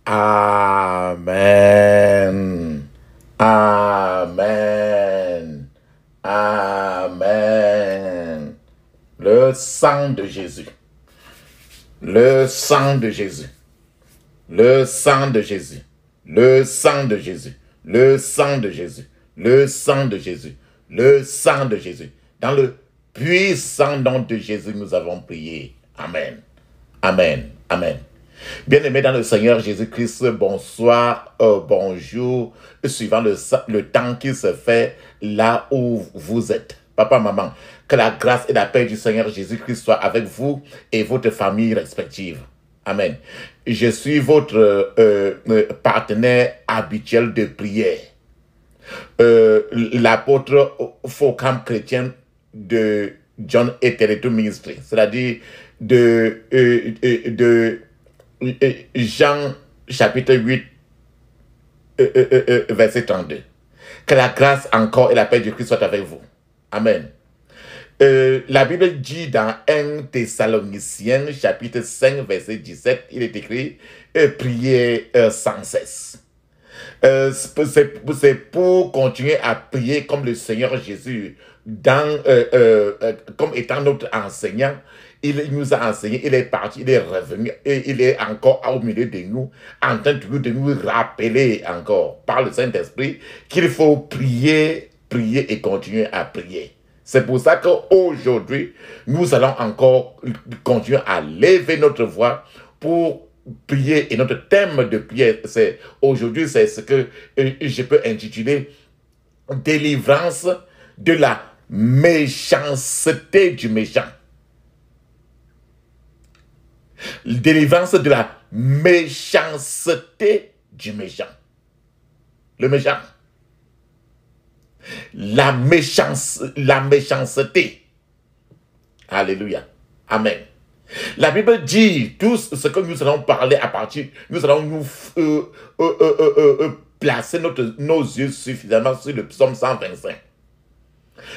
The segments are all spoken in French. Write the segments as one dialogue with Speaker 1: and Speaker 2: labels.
Speaker 1: Amen. Amen. Amen. Le sang de Jésus. Le sang de Jésus. Le sang de Jésus. Le sang de Jésus. Le sang de Jésus. Le sang de Jésus. Le sang de Jésus. Dans le puissant nom de Jésus, nous avons prié. Amen. Amen. Amen. Bien-aimés dans le Seigneur Jésus-Christ, bonsoir, bonjour, suivant le temps qui se fait là où vous êtes. Papa, maman, que la grâce et la paix du Seigneur Jésus-Christ soient avec vous et votre famille respective. Amen. Je suis votre partenaire habituel de prière. L'apôtre Focam chrétien de John Eteretu Ministry, c'est-à-dire de Jean chapitre 8 verset 32. Que la grâce encore et la paix du Christ soient avec vous. Amen. La Bible dit dans 1 Thessaloniciens chapitre 5 verset 17, il est écrit priez sans cesse. C'est pour continuer à prier comme le Seigneur Jésus, comme étant notre enseignant. Il nous a enseigné, il est parti, il est revenu et il est encore au milieu de nous, en train de nous rappeler encore par le Saint-Esprit qu'il faut prier, prier et continuer à prier. C'est pour ça qu'aujourd'hui, nous allons encore continuer à lever notre voix pour prier. Et notre thème de prière, aujourd'hui, c'est ce que je peux intituler « Délivrance de la méchanceté du méchant ». Délivrance de la méchanceté du méchant. Le méchant. La méchanceté. Alléluia. Amen. La Bible dit tout ce que nous allons parler à partir, nous allons nous placer nos yeux suffisamment sur le psaume 125.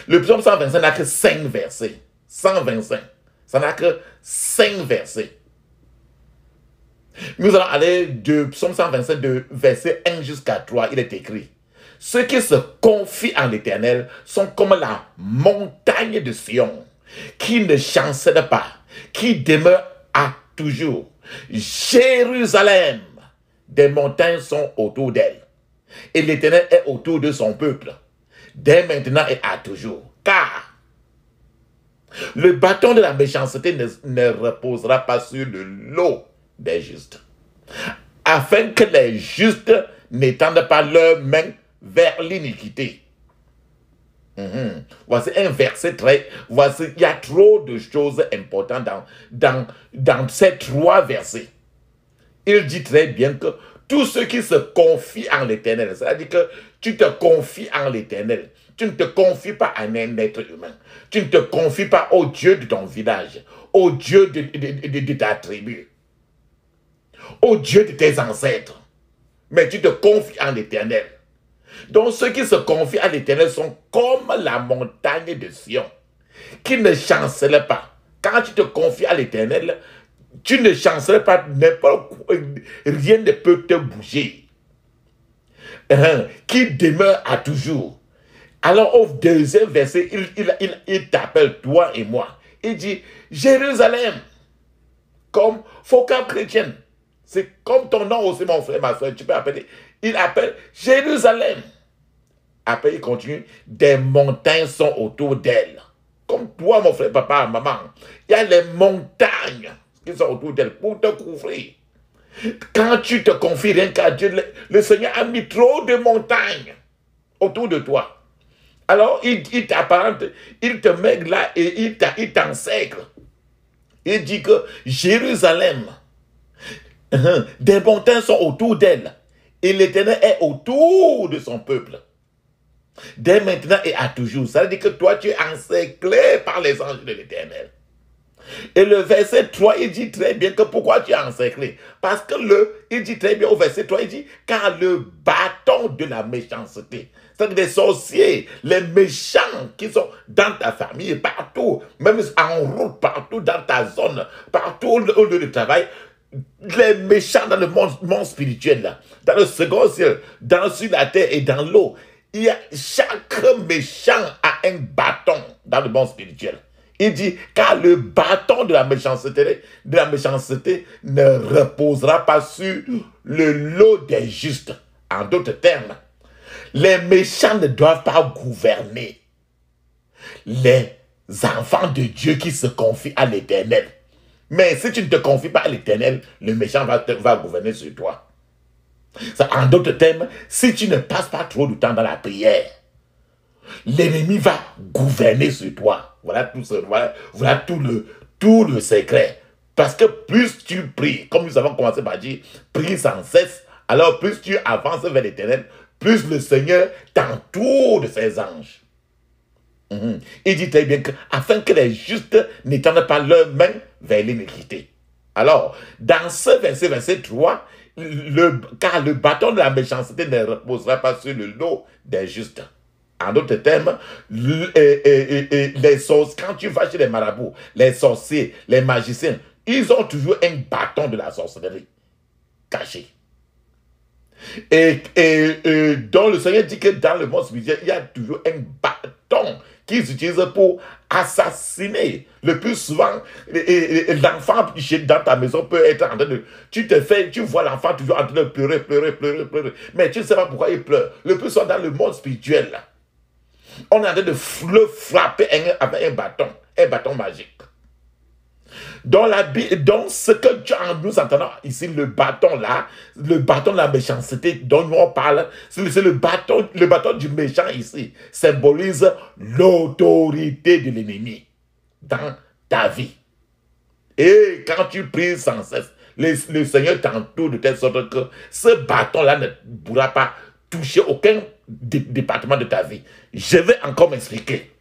Speaker 1: Le psaume 125 n'a que 5 versets. 125. Ça n'a que 5 versets. Nous allons aller de psaume 125, de verset 1 jusqu'à 3. Il est écrit: ceux qui se confient en l'Éternel sont comme la montagne de Sion, qui ne chancelle pas, qui demeure à toujours. Jérusalem, des montagnes sont autour d'elle, et l'Éternel est autour de son peuple, dès maintenant et à toujours. Car le bâton de la méchanceté ne reposera pas sur le lot des justes, afin que les justes n'étendent pas leurs mains vers l'iniquité. Voici un verset il y a trop de choses importantes dans ces 3 versets. Il dit très bien que tous ceux qui se confient en l'Éternel, c'est-à-dire que tu te confies en l'Éternel, tu ne te confies pas à un être humain, tu ne te confies pas au Dieu de ton village, au Dieu de ta tribu, au Dieu de tes ancêtres, mais tu te confies en l'Éternel. Donc ceux qui se confient à l'Éternel sont comme la montagne de Sion, qui ne chancelle pas. Quand tu te confies à l'Éternel, tu ne chancelles pas, rien ne peut te bouger. Qui demeure à toujours. Alors au deuxième verset, il t'appelle toi et moi. Il dit Jérusalem, comme Focam chrétien. C'est comme ton nom aussi, mon frère, ma soeur, tu peux appeler. Il appelle Jérusalem. Après, il continue. Des montagnes sont autour d'elle. Comme toi, mon frère, papa, maman. Il y a les montagnes qui sont autour d'elle pour te couvrir. Quand tu te confies rien qu'à Dieu, le Seigneur a mis trop de montagnes autour de toi. Alors, il t'apparente, il te met là et il t'encercle. Il dit que Jérusalem, des montagnes sont autour d'elle. Et l'Éternel est autour de son peuple. Dès maintenant et à toujours. Ça veut dire que toi, tu es encerclé par les anges de l'Éternel. Et le verset 3, il dit très bien que pourquoi tu es encerclé. Parce que il dit très bien au verset 3, il dit, car le bâton de la méchanceté, c'est-à-dire les sorciers, les méchants qui sont dans ta famille, partout, même en route, partout dans ta zone, partout au lieu de travail, les méchants dans le monde spirituel, là, dans le second ciel, sur la terre et dans l'eau, chaque méchant a un bâton dans le monde spirituel. Il dit, car le bâton de la méchanceté ne reposera pas sur le lot des justes. En d'autres termes, les méchants ne doivent pas gouverner les enfants de Dieu qui se confient à l'Éternel. Mais si tu ne te confies pas à l'Éternel, le méchant va gouverner sur toi. En d'autres termes, si tu ne passes pas trop de temps dans la prière, l'ennemi va gouverner sur toi. Voilà tout le secret. Parce que plus tu pries, comme nous avons commencé par dire, prie sans cesse, alors plus tu avances vers l'Éternel, plus le Seigneur t'entoure de ses anges. Il dit très bien que, afin que les justes n'étendent pas leurs mains vers l'iniquité. Alors, dans ce verset 3, car le bâton de la méchanceté ne reposera pas sur le dos des justes. En d'autres termes, les sorciers, quand tu vas chez les marabouts, les sorciers, les magiciens, ils ont toujours un bâton de la sorcellerie caché. Et dont le Seigneur dit que dans le monde spirituel, il y a toujours un bâton qu'ils utilisent pour assassiner. Le plus souvent, l'enfant dans ta maison peut être en train de... Tu vois l'enfant toujours en train de pleurer. Mais tu ne sais pas pourquoi il pleure. Le plus souvent dans le monde spirituel, là, on est en train de le frapper avec un bâton magique. Dans ce que nous entendons ici, le bâton de la méchanceté dont nous on parle, c'est le bâton du méchant ici, symbolise l'autorité de l'ennemi dans ta vie. Et quand tu pries sans cesse, le Seigneur t'entoure de telle sorte que ce bâton-là ne pourra pas toucher aucun département de ta vie. Je vais encore m'expliquer.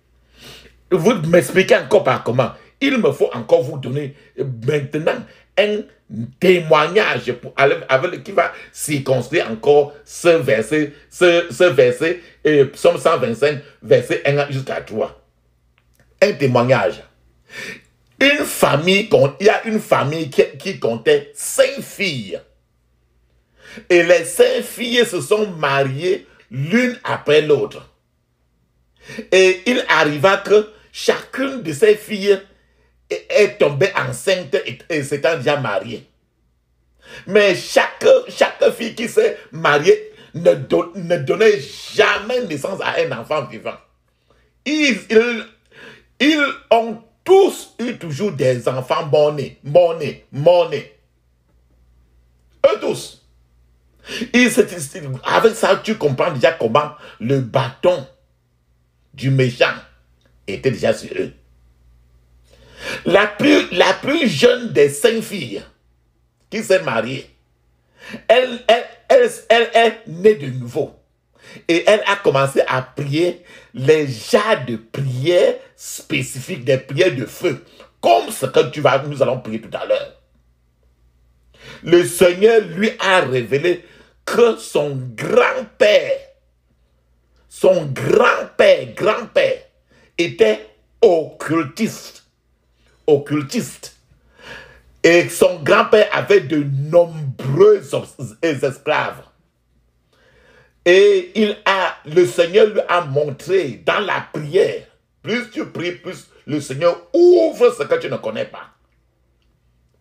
Speaker 1: Vous m'expliquez encore par comment. Il me faut encore vous donner maintenant un témoignage qui va circonscrire encore ce verset, Psaume 125, verset 1 jusqu'à 3. Un témoignage. Il y a une famille qui comptait 5 filles. Et les 5 filles se sont mariées l'une après l'autre. Et il arriva que chacune de ces filles est tombée enceinte et s'étant déjà mariée. Mais chaque fille qui s'est mariée ne donnait jamais naissance à un enfant vivant. Ils ont tous eu toujours des enfants morts-nés. Eux tous. Avec ça, tu comprends déjà comment le bâton du méchant était déjà sur eux. La plus jeune des 5 filles qui s'est mariée, elle est née de nouveau. Et elle a commencé à prier les genres de prières spécifiques, des prières de feu, comme ce que nous allons prier tout à l'heure. Le Seigneur lui a révélé que son grand-père était occultiste. Et son grand-père avait de nombreux esclaves. Et le Seigneur lui a montré dans la prière, plus tu pries, plus le Seigneur ouvre ce que tu ne connais pas.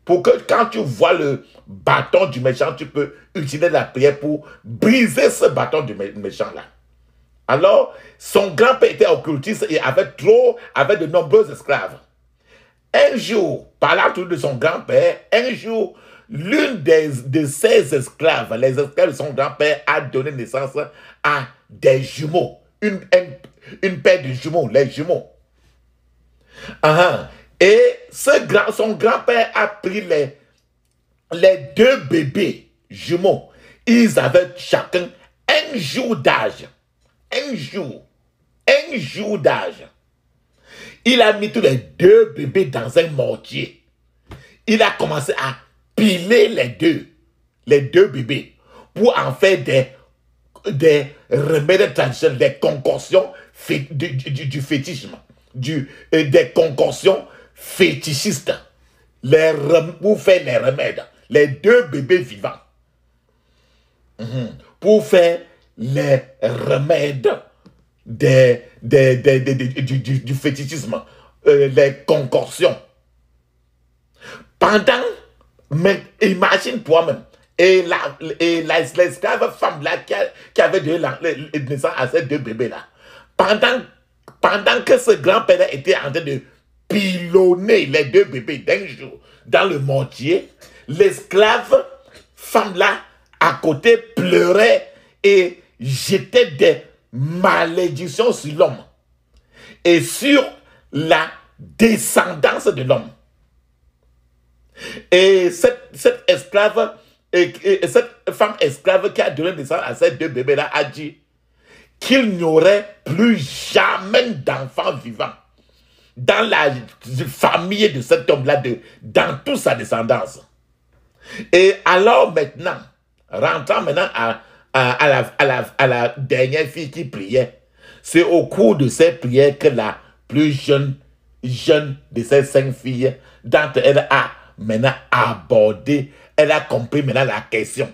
Speaker 1: Pour que quand tu vois le bâton du méchant, tu peux utiliser la prière pour briser ce bâton du méchant-là. Alors, son grand-père était occultiste et avait de nombreux esclaves. Un jour, parlant de son grand-père, l'une de ses esclaves, les esclaves de son grand-père, a donné naissance à des jumeaux. Une paire de jumeaux, les jumeaux. Et son grand-père a pris les 2 bébés jumeaux. Ils avaient chacun un jour d'âge. Il a mis tous les 2 bébés dans un mortier. Il a commencé à piler les deux bébés, pour en faire des remèdes traditionnels, des concoctions du fétichisme, des concoctions fétichistes, pour faire les remèdes, les 2 bébés vivants, pour faire les remèdes du fétichisme, les concoctions. Pendant, mais imagine toi-même, et l'esclave femme là qui avait donné naissance à ces 2 bébés-là, pendant que ce grand-père était en train de pilonner les 2 bébés d'un jour dans le mortier, l'esclave femme là à côté pleurait et jetait des malédictions sur l'homme et sur la descendance de l'homme. Et cette esclave, cette femme esclave qui a donné naissance à ces 2 bébés-là a dit qu'il n'y aurait plus jamais d'enfants vivants dans la famille de cet homme-là, dans toute sa descendance. Et alors maintenant, rentrant maintenant à la dernière fille qui priait, c'est au cours de ces prières que la plus jeune de ces 5 filles, d'entre elles a maintenant abordé, elle a compris maintenant la question.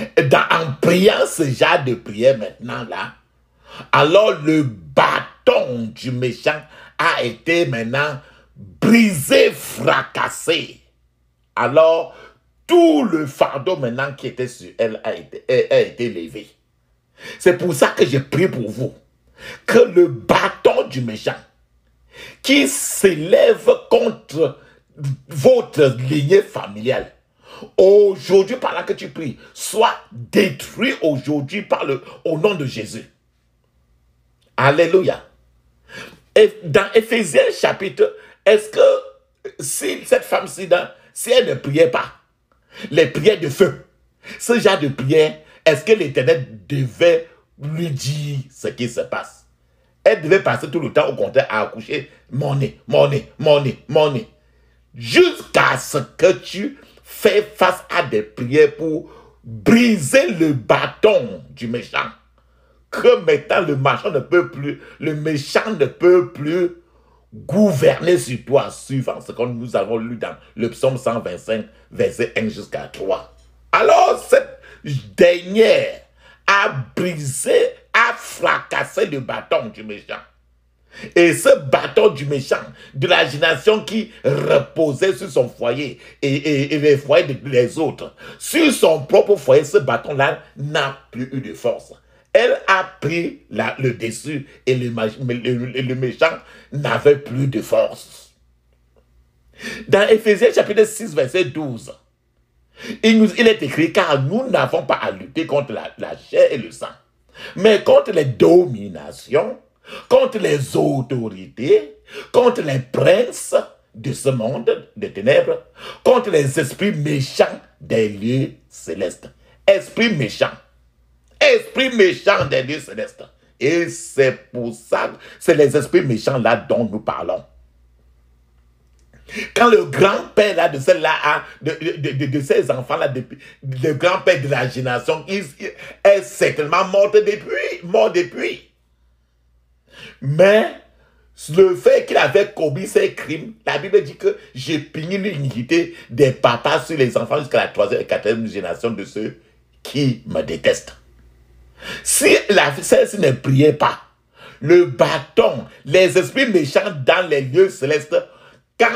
Speaker 1: En priant ce genre de prière maintenant là, alors le bâton du méchant a été maintenant brisé, fracassé. Alors tout le fardeau maintenant qui était sur elle a été levé. C'est pour ça que je prie pour vous, que le bâton du méchant qui s'élève contre votre lignée familiale, aujourd'hui, pendant que tu pries, soit détruit aujourd'hui au nom de Jésus. Alléluia. Et dans Éphésiens chapitre, est-ce que si cette femme-ci, si elle ne priait pas, les prières de feu, ce genre de prière, est-ce que l'Éternel devait lui dire ce qui se passe? Elle devait passer tout le temps au contraire à accoucher mon nez, jusqu'à ce que tu fais face à des prières pour briser le bâton du méchant. Que maintenant le méchant ne peut plus gouverner sur toi, suivant ce que nous avons lu dans le psaume 125, verset 1 jusqu'à 3. Alors cette dernière a brisé, a fracassé le bâton du méchant. Et ce bâton du méchant, de la génération qui reposait sur son foyer et les foyers des autres, sur son propre foyer, ce bâton-là n'a plus eu de force. Elle a pris le dessus et le méchant n'avait plus de force. Dans Éphésiens chapitre 6, verset 12, il est écrit, car nous n'avons pas à lutter contre la chair et le sang, mais contre les dominations, contre les autorités, contre les princes de ce monde de ténèbres, contre les esprits méchants des lieux célestes. Esprit méchant des lieux célestes. Et c'est pour ça, c'est les esprits méchants là dont nous parlons. Quand le grand-père là de celle-là, de ces enfants-là, le grand-père de la génération, est certainement mort depuis. Mais le fait qu'il avait commis ces crimes, la Bible dit que j'ai puni l'iniquité des papas sur les enfants jusqu'à la 3e et 4e génération de ceux qui me détestent. Si celle-ci ne priait pas, le bâton, les esprits méchants dans les lieux célestes, quand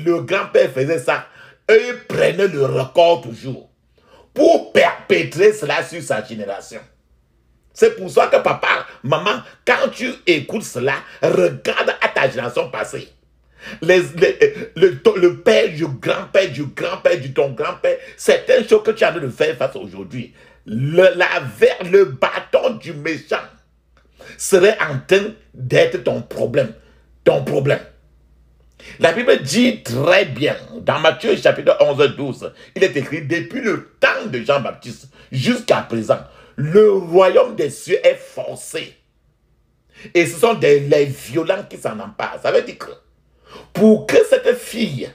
Speaker 1: le grand-père faisait ça, eux prenaient le record toujours pour perpétrer cela sur sa génération. C'est pour ça que papa, maman, quand tu écoutes cela, regarde à ta génération passée. Le père du grand-père, du ton grand-père, certaines choses que tu as de faire face aujourd'hui. Le bâton du méchant serait en train d'être ton problème. La Bible dit très bien, dans Matthieu chapitre 11, 12, il est écrit, depuis le temps de Jean-Baptiste jusqu'à présent, le royaume des cieux est forcé. Et ce sont les violents qui s'en emparent. Ça veut dire que pour que cette fille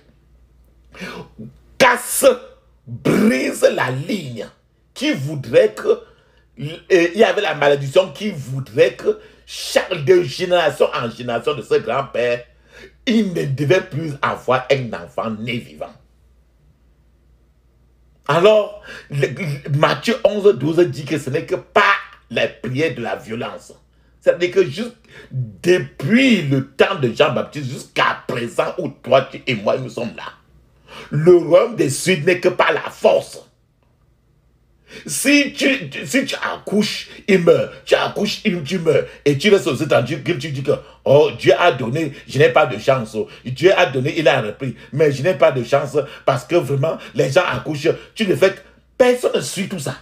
Speaker 1: casse, brise la ligne qui voudrait que il y avait la malédiction qui voudrait que de génération en génération de ce grand-père, il ne devait plus avoir un enfant né vivant. Alors, Matthieu 11, 12 dit que ce n'est que pas la prière de la violence. C'est-à-dire que juste depuis le temps de Jean-Baptiste jusqu'à présent où toi et moi nous sommes là, le royaume des cieux n'est que par la force. Si tu accouches, il meurt. Tu accouches, tu meurs. Et tu restes aussi tranquille que tu dis que oh, Dieu a donné, je n'ai pas de chance. Dieu a donné, il a repris. Mais je n'ai pas de chance parce que vraiment, les gens accouchent. Tu le fais. Personne ne suit tout ça.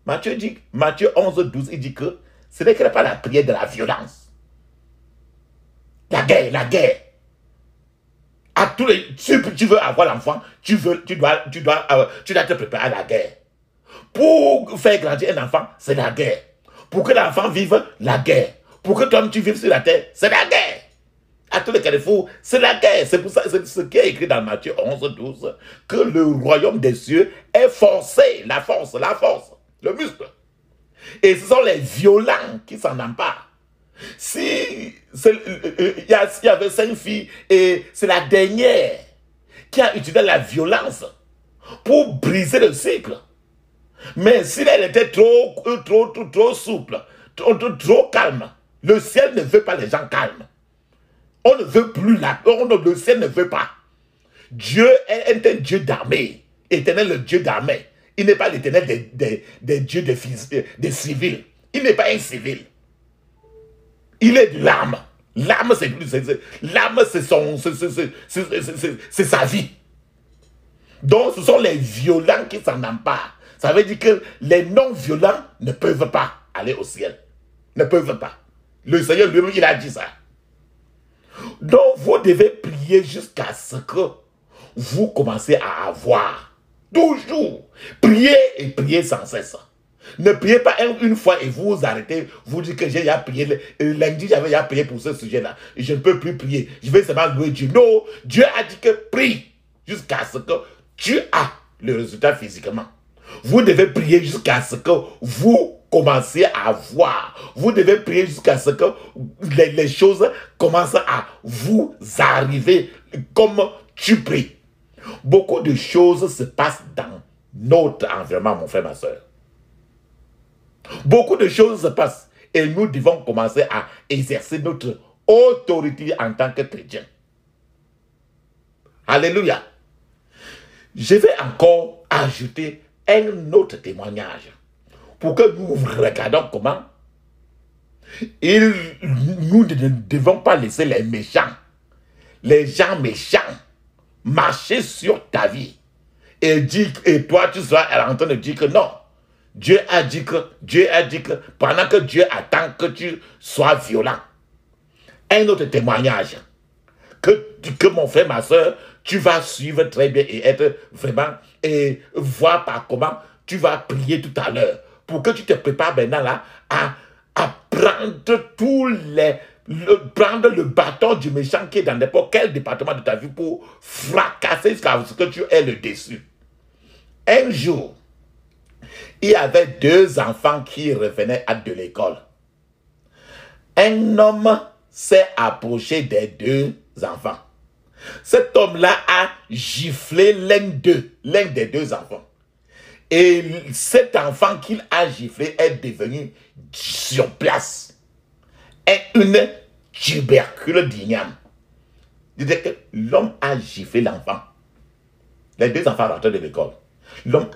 Speaker 1: Matthieu 11, 12, il dit que ce n'est pas la prière de la violence. La guerre. À tous les, si tu veux avoir l'enfant, tu dois te préparer à la guerre. Pour faire grandir un enfant, c'est la guerre. Pour que l'enfant vive, la guerre. Pour que toi-même tu vives sur la terre, c'est la guerre. À tous les carrefours, c'est la guerre. C'est pour ça, c'est ce qui est écrit dans Matthieu 11, 12, que le royaume des cieux est forcé. La force, le muscle. Et ce sont les violents qui s'en emparent. Si il y avait 5 filles et c'est la dernière qui a utilisé la violence pour briser le cycle. Mais si elle était trop souple, trop calme, le ciel ne veut pas les gens calmes. On ne veut plus le ciel ne veut pas. Dieu est un Dieu d'armée, éternel le Dieu d'armée. Il n'est pas l'éternel des dieux des civils. Il n'est pas un civil. Il est de l'âme. L'âme, c'est sa vie. Donc, ce sont les violents qui s'en emparent. Ça veut dire que les non-violents ne peuvent pas aller au ciel. Ne peuvent pas. Le Seigneur lui-même, il a dit ça. Donc, vous devez prier jusqu'à ce que vous commencez à avoir. Toujours. Priez et priez sans cesse. Ne priez pas une fois et vous vous arrêtez. Vous dites que j'ai déjà prié. Lundi, j'avais déjà prié pour ce sujet-là. Je ne peux plus prier. Je vais seulement louer Dieu. Non, Dieu a dit que prie jusqu'à ce que tu as le résultat physiquement. Vous devez prier jusqu'à ce que vous commencez à voir. Vous devez prier jusqu'à ce que les choses commencent à vous arriver comme tu pries. Beaucoup de choses se passent dans notre environnement, mon frère, ma soeur. Beaucoup de choses se passent et nous devons commencer à exercer notre autorité en tant que chrétien. Alléluia. Je vais encore ajouter un autre témoignage pour que nous regardions comment nous ne devons pas laisser les méchants, les gens méchants marcher sur ta vie et toi tu seras en train de dire que non. Dieu a dit que pendant que Dieu attend que tu sois violent. Un autre témoignage que mon frère, ma soeur, tu vas suivre très bien et être vraiment et voir par comment tu vas prier tout à l'heure pour que tu te prépares maintenant là à prendre le bâton du méchant qui est dans n'importe quel département de ta vie pour fracasser jusqu'à ce que tu aies le dessus. Un jour, il y avait 2 enfants qui revenaient de l'école. Un homme s'est approché des 2 enfants. Cet homme-là a giflé l'un des 2 enfants. Et cet enfant qu'il a giflé est devenu sur place une tubercule d'igname. C'est-à-dire que l'homme a giflé l'enfant. Les 2 enfants rentrent de l'école. L'homme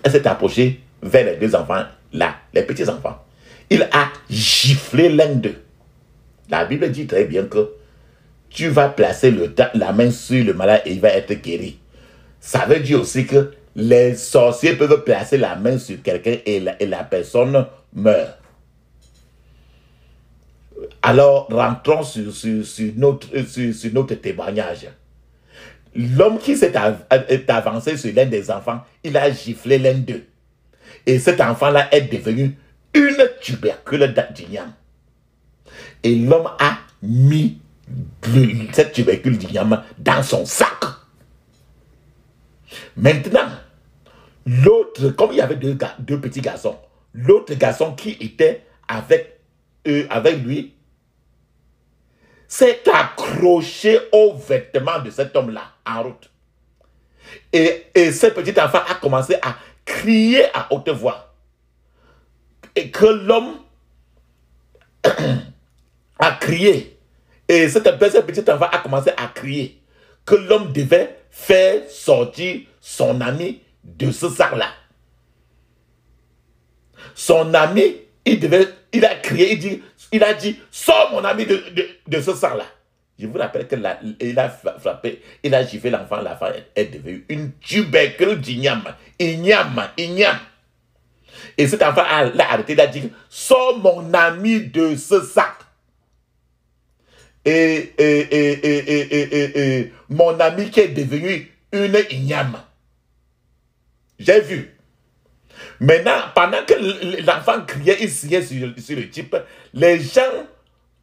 Speaker 1: s'est approché vers les 2 enfants là, les petits enfants. Il a giflé l'un d'eux. La Bible dit très bien que tu vas placer la main sur le malade et il va être guéri. Ça veut dire aussi que les sorciers peuvent placer la main sur quelqu'un et la personne meurt. Alors, rentrons sur notre témoignage. L'homme qui s'est avancé sur l'un des enfants, il a giflé l'un d'eux. Et cet enfant-là est devenu une tubercule d'igname. Et l'homme a mis cette tubercule d'igname dans son sac. Maintenant, l'autre, comme il y avait deux petits garçons, l'autre garçon qui était avec lui s'est accroché aux vêtements de cet homme-là en route. Et ce petit enfant a commencé à crier à haute voix. Et que l'homme a crié. Et ce petit enfant a commencé à crier que l'homme devait faire sortir son ami de ce sac-là. Son ami, il a crié, il a dit, sors mon ami de ce sac-là. Je vous rappelle qu'il a frappé, il a giflé l'enfant est devenue une tubercule d'igname. Igname. Et cet enfant l'a arrêté, il a dit, sors mon ami de ce sac. Et mon ami qui est devenu une igname. J'ai vu. Maintenant, pendant que l'enfant criait, il signait sur le type, les gens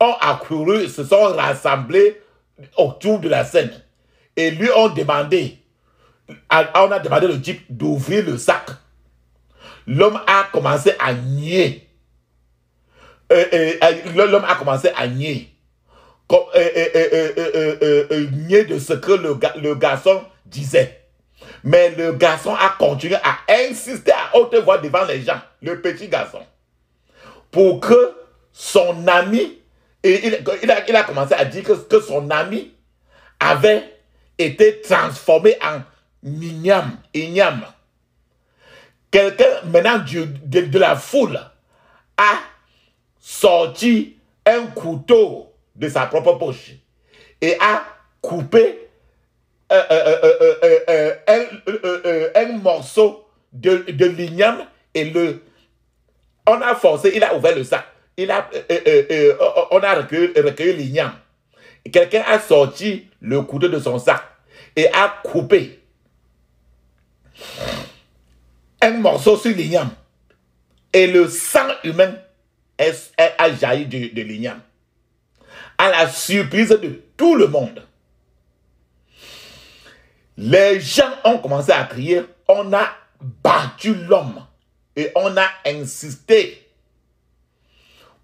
Speaker 1: ont accouru, se sont rassemblés autour de la scène. Et lui on a demandé au type d'ouvrir le sac. L'homme a commencé à nier. L'homme a commencé à nier. Nier de ce que le garçon disait. Mais le garçon a continué à insister à haute voix devant les gens, le petit garçon, pour que son ami, et il a commencé à dire que son ami avait été transformé en igname. Quelqu'un maintenant de la foule a sorti un couteau de sa propre poche et a coupé un morceau de l'igname et on a forcé, il a ouvert le sac, on a recueilli l'igname. Quelqu'un a sorti le couteau de son sac et a coupé un morceau sur l'igname et le sang humain a jailli de l'igname. À la surprise de tout le monde, les gens ont commencé à crier, on a battu l'homme et on a insisté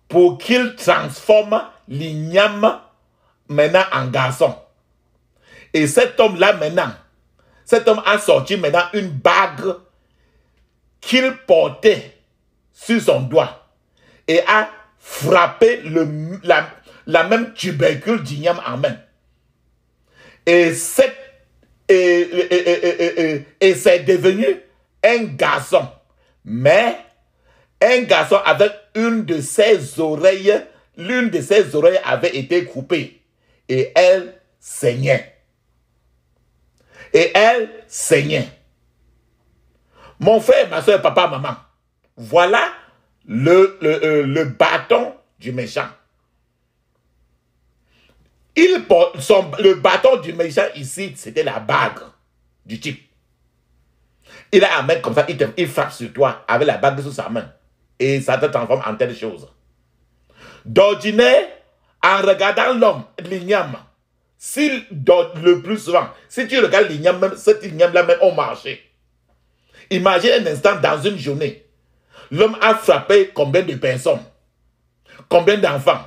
Speaker 1: pour qu'il transforme l'igname maintenant en garçon. Et cet homme-là maintenant, cet homme a sorti maintenant une bague qu'il portait sur son doigt et a frappé la même tubercule d'igname en main. Et c'est devenu un garçon. Mais un garçon avec l'une de ses oreilles avait été coupée. Et elle saignait. Mon frère, ma soeur, papa, maman, voilà le bâton du méchant. Le bâton du méchant ici, c'était la bague du type. Il a un mec comme ça, il frappe sur toi avec la bague sous sa main. Et ça te transforme en telle chose. D'ordinaire, en regardant l'homme, l'igname, le plus souvent, si tu regardes l'igname, même cet igname-là même au marché, imagine un instant dans une journée, l'homme a frappé combien de personnes, combien d'enfants.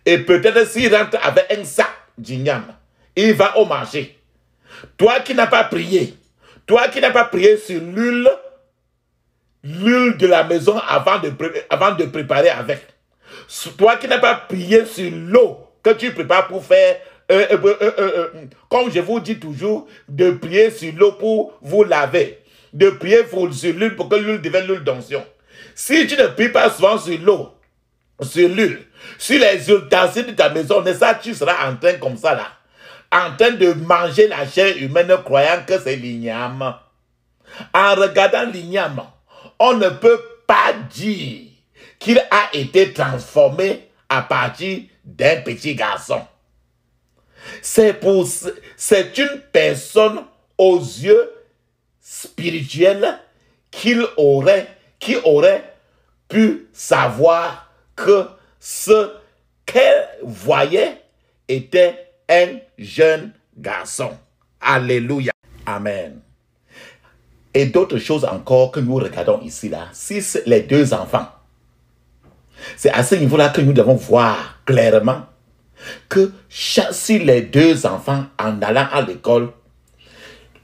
Speaker 1: Et peut-être s'il rentre avec un sac d'igname, il va au marché. Toi qui n'as pas prié sur l'huile de la maison avant de préparer avec. Toi qui n'as pas prié sur l'eau que tu prépares pour faire, comme je vous dis toujours, de prier sur l'eau pour vous laver. De prier sur l'huile pour que l'huile devienne l'huile d'onction. Si tu ne pries pas souvent sur l'eau, sur l'huile, sur les ustensiles de ta maison, ça, tu seras en train comme ça là, en train de manger la chair humaine croyant que c'est l'igname. En regardant l'igname, on ne peut pas dire qu'il a été transformé à partir d'un petit garçon. C'est une personne aux yeux spirituels qui aurait pu savoir que ce qu'elle voyait était un jeune garçon. Alléluia. Amen. Et d'autres choses encore que nous regardons ici, là. Si les deux enfants, c'est à ce niveau-là que nous devons voir clairement que si les deux enfants, en allant à l'école,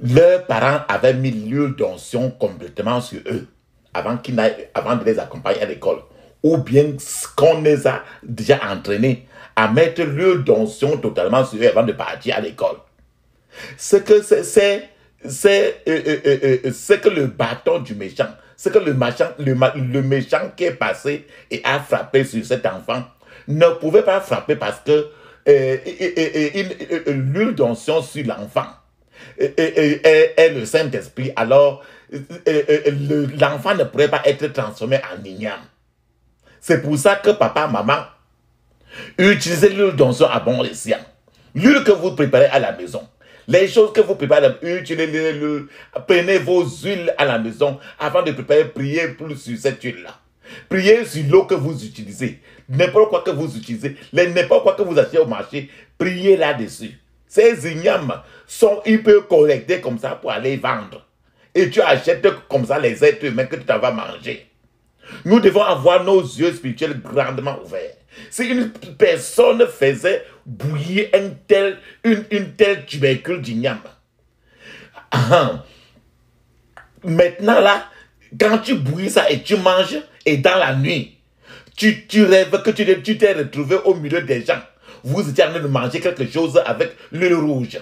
Speaker 1: leurs parents avaient mis l'huile d'onction complètement sur eux avant de les accompagner à l'école, ou bien qu'on les a déjà entraînés à mettre l'huile d'onction totalement sur eux avant de partir à l'école. C'est que le bâton du méchant, c'est que le méchant qui est passé et a frappé sur cet enfant ne pouvait pas frapper parce que l'huile d'onction sur l'enfant est le Saint-Esprit. Alors l'enfant ne pourrait pas être transformé en igname. C'est pour ça que papa, maman, utilisez l'huile d'onction à bon escient. L'huile que vous préparez à la maison. Les choses que vous préparez, prenez vos huiles à la maison avant de préparer, priez plus sur cette huile-là. Priez sur l'eau que vous utilisez. N'importe quoi que vous utilisez, n'importe quoi que vous achetez au marché, priez là-dessus. Ces ignames sont hyper collectés comme ça pour aller vendre. Et tu achètes comme ça les êtres humains que tu t'en vas manger. Nous devons avoir nos yeux spirituels grandement ouverts. Si une personne faisait bouillir une telle tubercule d'igname, maintenant là, quand tu bouillis ça et tu manges, et dans la nuit, tu rêves que tu t'es retrouvé au milieu des gens. Vous étiez en train de manger quelque chose avec l'huile rouge.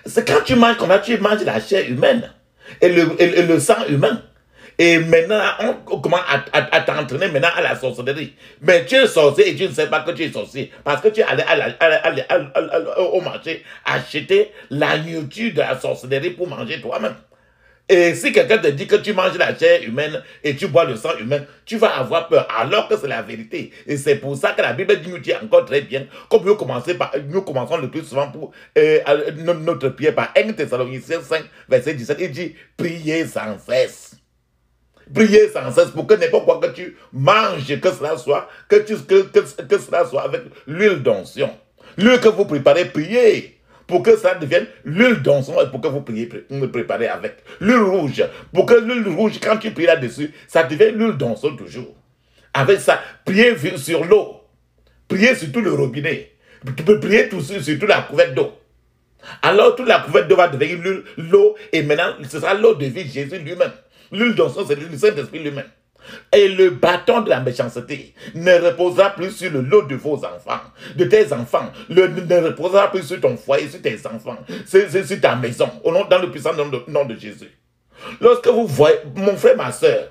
Speaker 1: C'est quand tu manges comme ça, tu manges la chair humaine et le sang humain. Et maintenant, on commence à t'entraîner maintenant à la sorcellerie. Mais tu es sorcier et tu ne sais pas que tu es sorcier. Parce que tu es allé au marché acheter la nourriture de la sorcellerie pour manger toi-même. Et si quelqu'un te dit que tu manges la chair humaine et tu bois le sang humain, tu vas avoir peur, alors que c'est la vérité. Et c'est pour ça que la Bible nous dit encore très bien, comme nous commençons le plus souvent pour notre prière par 1 Thessaloniciens 5, verset 17, il dit, priez sans cesse. Priez sans cesse pour que n'importe quoi que tu manges, que cela soit, que cela soit avec l'huile d'onction. L'huile que vous préparez, priez. Pour que ça devienne l'huile d'onction et pour que vous préparez avec l'huile rouge. Pour que l'huile rouge, quand tu pries là-dessus, ça devient l'huile d'onction toujours. Avec ça, priez sur l'eau. Priez sur tout le robinet. Tu peux prier sur toute la couverte d'eau. Alors toute la couverte d'eau va devenir l'eau et maintenant ce sera l'eau de vie, Jésus lui-même. L'huile d'onction, c'est le Saint-Esprit lui-même. Et le bâton de la méchanceté ne reposera plus sur le lot de vos enfants, de tes enfants. Ne reposera plus sur ton foyer, sur tes enfants, sur ta maison, dans le puissant nom de Jésus. Lorsque vous voyez, mon frère, ma soeur,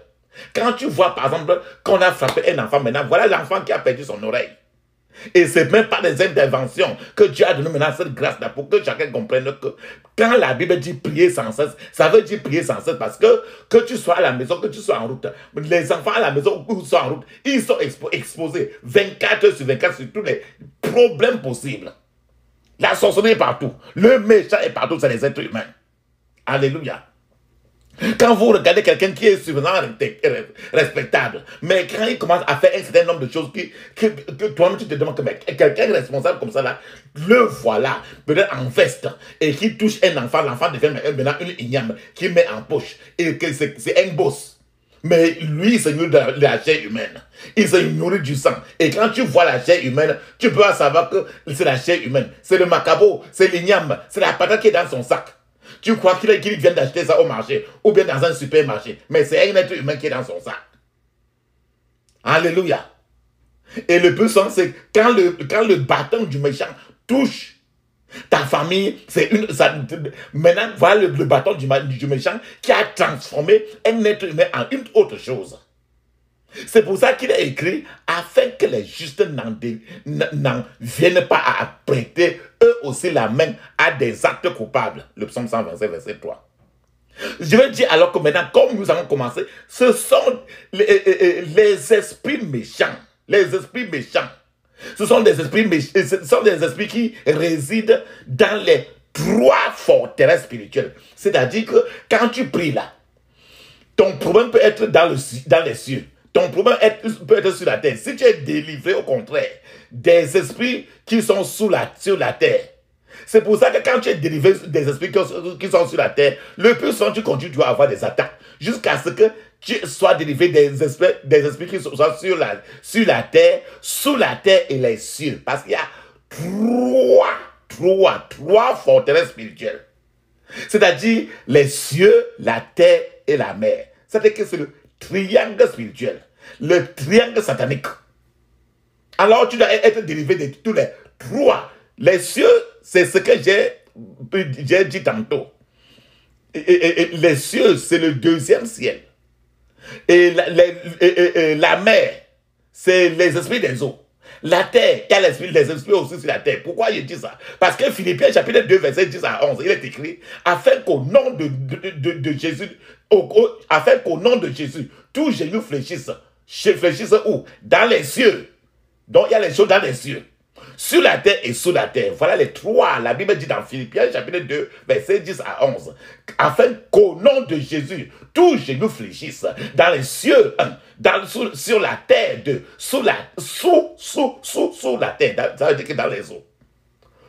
Speaker 1: quand tu vois par exemple qu'on a frappé un enfant maintenant, voilà l'enfant qui a perdu son oreille. Et c'est même pas des interventions que Dieu a donné maintenant cette grâce-là pour que chacun comprenne que quand la Bible dit prier sans cesse, ça veut dire prier sans cesse parce que tu sois à la maison, que tu sois en route. Les enfants à la maison ou sont en route, ils sont exposés 24 heures sur 24 sur tous les problèmes possibles. La sorcellerie est partout. Le méchant est partout, c'est les êtres humains. Alléluia. Quand vous regardez quelqu'un qui est suffisamment respectable, mais quand il commence à faire un certain nombre de choses que toi-même tu te demandes que quelqu'un responsable comme ça là, le voilà, peut-être en veste, et qui touche un enfant, l'enfant devient maintenant une igname qui met en poche, et que c'est un boss. Mais lui, il se nourrit de la chair humaine. Il se nourrit du sang. Et quand tu vois la chair humaine, tu peux savoir que c'est la chair humaine. C'est le macabo, c'est l'igname, c'est la patate qui est dans son sac. Tu crois qu'il vient d'acheter ça au marché ou bien dans un supermarché. Mais c'est un être humain qui est dans son sac. Alléluia. Et le plus souvent, c'est quand le bâton du méchant touche ta famille, maintenant, voilà le bâton du méchant qui a transformé un être humain en une autre chose. C'est pour ça qu'il a écrit, afin que les justes n'en viennent pas à prêter eux aussi la main à des actes coupables. Le psaume 127, verset 3. Je vais dire alors que maintenant, comme nous avons commencé, ce sont les esprits méchants. Les esprits méchants. Ce sont des esprits qui résident dans les 3 forteresses spirituelles. C'est-à-dire que quand tu pries là, ton problème peut être dans les cieux. ton problème peut être sur la terre. Si tu es délivré, au contraire, des esprits qui sont sur la terre. C'est pour ça que quand tu es délivré des esprits qui sont sur la terre, le plus souvent tu continues à avoir des attaques. Jusqu'à ce que tu sois délivré des esprits qui sont sur la terre, sous la terre et les cieux. Parce qu'il y a trois forteresses spirituelles. C'est-à-dire les cieux, la terre et la mer. C'est-à-dire que c'est le triangle spirituel, le triangle satanique. Alors tu dois être délivré de tous les trois. Les cieux, c'est ce que j'ai dit tantôt. Et les cieux, c'est le deuxième ciel. Et la mer, c'est les esprits des eaux. La terre, il y a les esprits aussi sur la terre. Pourquoi il dit ça? Parce que Philippiens chapitre 2, verset 10 à 11, il est écrit, afin qu'au nom de Jésus, afin qu'au nom de Jésus, tous genou fléchissent. Fléchissent où? Dans les cieux. Donc il y a les choses dans les cieux. Sur la terre et sous la terre. Voilà les trois. La Bible dit dans Philippiens chapitre 2, verset 10 à 11. Afin qu'au nom de Jésus, tous genoux fléchissent dans les cieux, sur la terre, sous la terre. Ça veut dire que dans les eaux.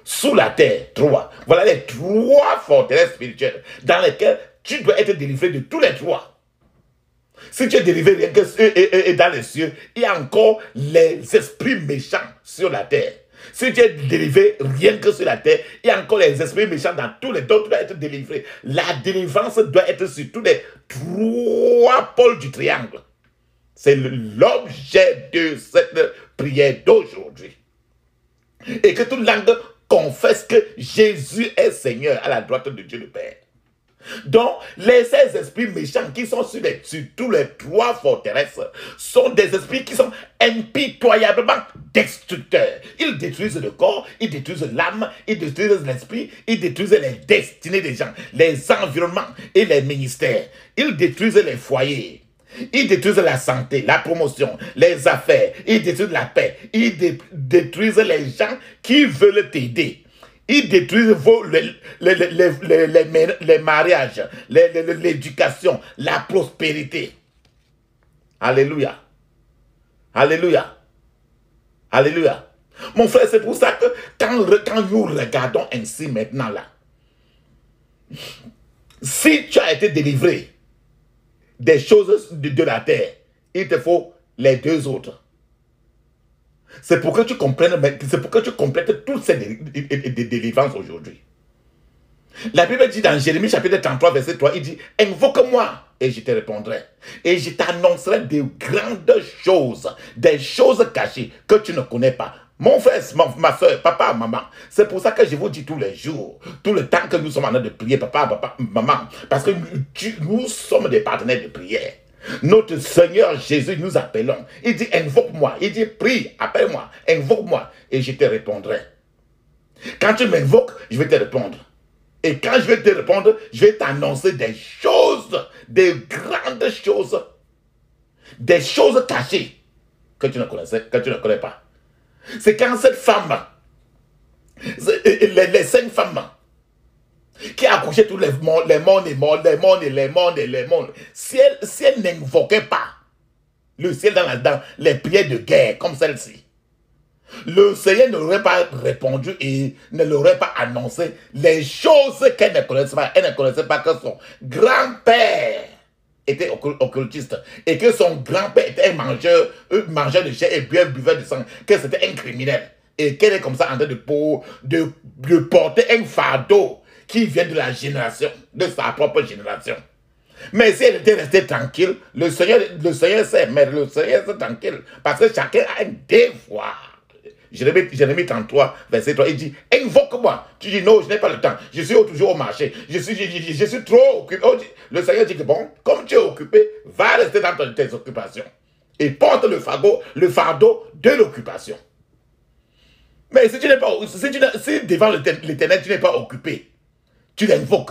Speaker 1: Sous la terre, trois. Voilà les trois forteresses spirituelles dans lesquelles tu dois être délivré de tous les trois. Si tu es délivré rien que dans les cieux, il y a encore les esprits méchants sur la terre. Si tu es délivré rien que sur la terre, il y a encore les esprits méchants dans tous les dons. Tu dois être délivré. La délivrance doit être sur tous les trois pôles du triangle. C'est l'objet de cette prière d'aujourd'hui. Et que toute langue confesse que Jésus est Seigneur à la droite de Dieu le Père. Donc, ces esprits méchants qui sont sur tous les trois forteresses sont des esprits qui sont impitoyablement destructeurs. Ils détruisent le corps, ils détruisent l'âme, ils détruisent l'esprit, ils détruisent les destinées des gens, les environnements et les ministères. Ils détruisent les foyers. Ils détruisent la santé, la promotion, les affaires. Ils détruisent la paix. Ils détruisent les gens qui veulent t'aider. Ils détruisent les mariages, l'éducation, la prospérité. Alléluia. Alléluia. Alléluia. Mon frère, c'est pour ça que quand nous regardons ainsi maintenant là, si tu as été délivré des choses de la terre, il te faut les deux autres. C'est pour que tu comprennes, c'est pour que tu complètes toutes ces délivrances aujourd'hui. La Bible dit dans Jérémie chapitre 33, verset 3, il dit, invoque-moi et je te répondrai. Et je t'annoncerai de grandes choses, des choses cachées que tu ne connais pas. Mon frère, ma soeur, papa, maman, c'est pour ça que je vous dis tous les jours, tout le temps que nous sommes en train de prier, papa, maman, parce que nous sommes des partenaires de prière. Notre Seigneur Jésus, nous appelons. Il dit, invoque-moi. Il dit, prie, appelle-moi, invoque-moi et je te répondrai. Quand tu m'invoques, je vais te répondre. Et quand je vais te répondre, je vais t'annoncer des choses, des grandes choses, des choses cachées que tu ne connais pas. C'est quand cette femme, les 5 femmes, qui a accouché tous les mondes, si elle n'invoquait pas le ciel dans les prières de guerre comme celle-ci, le Seigneur ne l'aurait pas répondu et ne l'aurait pas annoncé les choses qu'elle ne connaissait pas. Elle ne connaissait pas que son grand-père était occultiste et que son grand-père était un mangeur de chair et buveur de sang, que c'était un criminel et qu'elle est comme ça en train de porter un fardeau qui vient de la génération, de sa propre génération. Mais si elle était restée tranquille, le Seigneur sait, mais le Seigneur est tranquille, parce que chacun a un devoir. Jérémie 33, verset 3, il dit, invoque-moi. Tu dis, non, je n'ai pas le temps, je suis toujours au marché, je suis trop occupé. Le Seigneur dit que bon, comme tu es occupé, va rester dans tes occupations. Et porte le fardeau de l'occupation. Mais si devant l'Éternel, tu n'es pas occupé, tu l'invoques,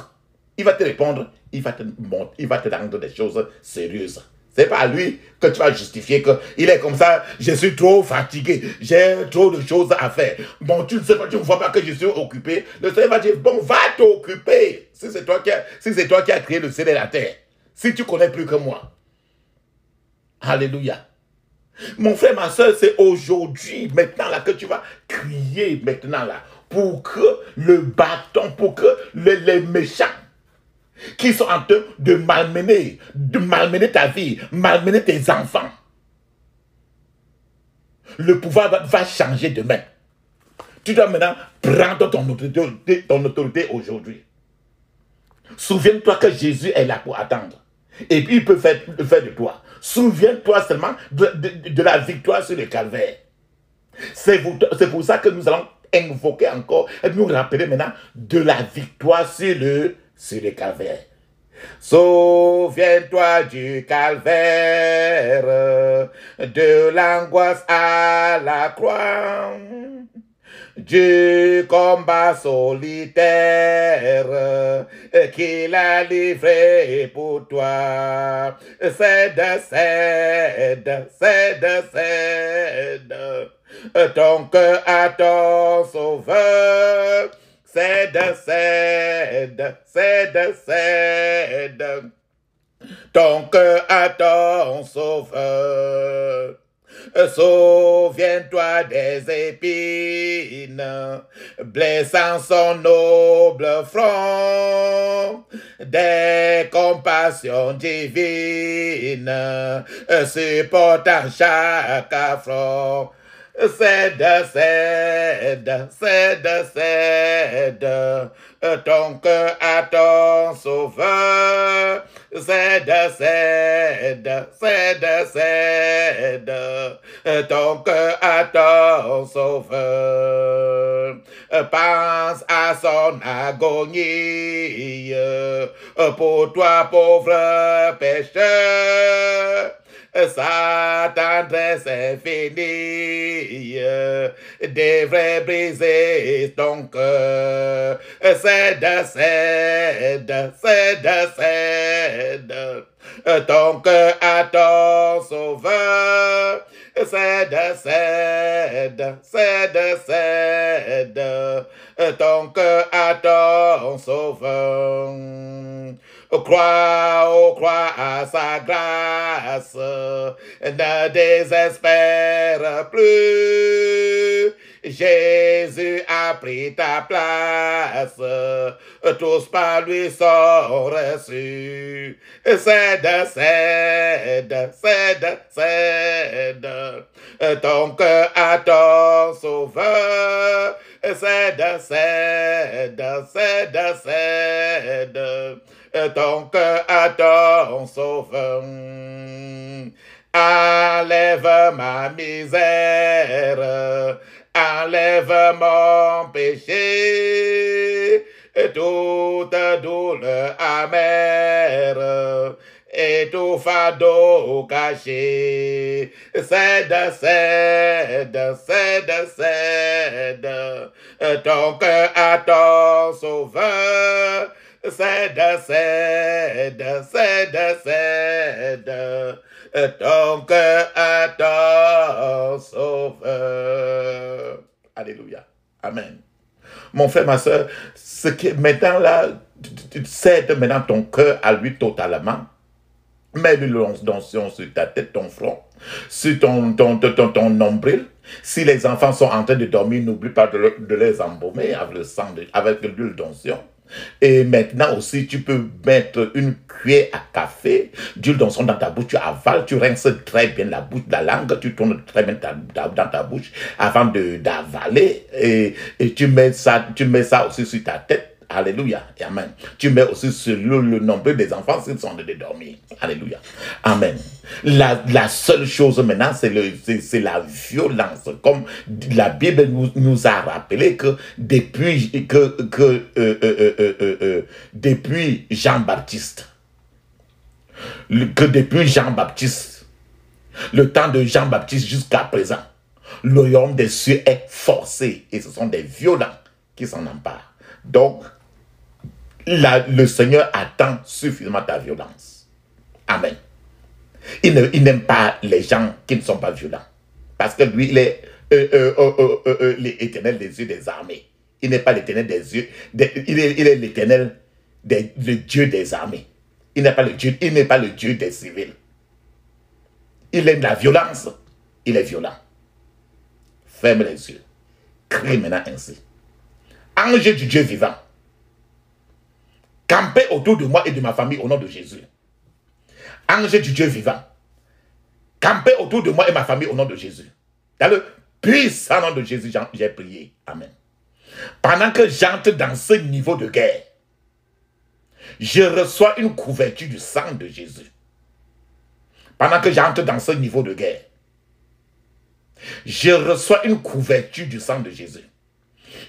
Speaker 1: il va te répondre, il va te rendre des choses sérieuses. C'est pas à lui que tu vas justifier qu'il est comme ça, je suis trop fatigué, j'ai trop de choses à faire. Bon, tu ne sais pas, tu ne vois pas que je suis occupé. Le Seigneur va dire, bon, va t'occuper. Si c'est toi qui as créé le ciel et la terre, si tu connais plus que moi. Alléluia. Mon frère, ma soeur, c'est aujourd'hui, maintenant là, que tu vas crier maintenant là, pour que le bâton, pour que les méchants qui sont en train de malmener ta vie, malmener tes enfants, le pouvoir va changer demain. Tu dois maintenant prendre ton autorité aujourd'hui. Souviens-toi que Jésus est là pour attendre. Et puis il peut faire de toi. Souviens-toi seulement de la victoire sur le calvaire. C'est pour ça que nous allons invoquer encore et nous rappeler maintenant de la victoire sur le calvaire. Souviens-toi du calvaire, de l'angoisse à la croix, du combat solitaire qu'il a livré pour toi. Cède ton cœur à ton sauveur. Cède ton cœur à ton sauveur. Souviens-toi des épines blessant son noble front, des compassions divines supportant chaque affront. Cède ton cœur à ton sauveur. Cède ton cœur à ton sauveur. Pense à son agonie pour toi, pauvre pécheur. Sa tendresse infinie devrait briser ton cœur. Cède ton cœur à ton sauveur. Cède ton cœur à ton sauveur. Crois à sa grâce, ne désespère plus. Jésus a pris ta place, tous par lui sont reçus. Cède ton cœur à ton sauveur. Cède ton cœur à ton sauveur. Enlève ma misère, enlève mon péché, toute douleur amère et tout fardeau caché. Cède ton cœur à ton sauveur. Cède ton cœur à ton sauveur. Alléluia. Amen. Mon frère, ma soeur, ce qui maintenant là, tu cèdes maintenant ton cœur à lui totalement. Mets l'onction sur ta tête, ton front, sur ton nombril. Si les enfants sont en train de dormir, n'oublie pas de les embaumer avec le sang, avec l'huile d'onction. Et maintenant aussi, tu peux mettre une cuillère à café d'huile d'onction dans ta bouche, tu avales, tu rinces très bien la bouche, la langue, tu tournes très bien dans ta bouche avant d'avaler et tu mets ça aussi sur ta tête. Alléluia et amen. Tu mets aussi sur le nombre des enfants s'ils sont en train de dormir. Alléluia. Amen. La seule chose maintenant, c'est la violence. Comme la Bible nous a rappelé que depuis Jean-Baptiste, le temps de Jean-Baptiste jusqu'à présent, le royaume des cieux est forcé et ce sont des violents qui s'en emparent. Donc, le Seigneur attend suffisamment ta violence. Amen. Il n'aime pas les gens qui ne sont pas violents. Parce que lui, il est l'éternel des yeux des armées. Il n'est pas l'éternel des yeux. Il est l'éternel, le Dieu des armées. Il n'est pas le Dieu des civils. il aime la violence, il est violent. Ferme les yeux. Crie maintenant ainsi. Ange du Dieu vivant, campez autour de moi et de ma famille au nom de Jésus. Ange du Dieu vivant, campez autour de moi et ma famille au nom de Jésus. Dans le puissant nom de Jésus, j'ai prié. Amen. Pendant que j'entre dans ce niveau de guerre, je reçois une couverture du sang de Jésus. Pendant que j'entre dans ce niveau de guerre, je reçois une couverture du sang de Jésus.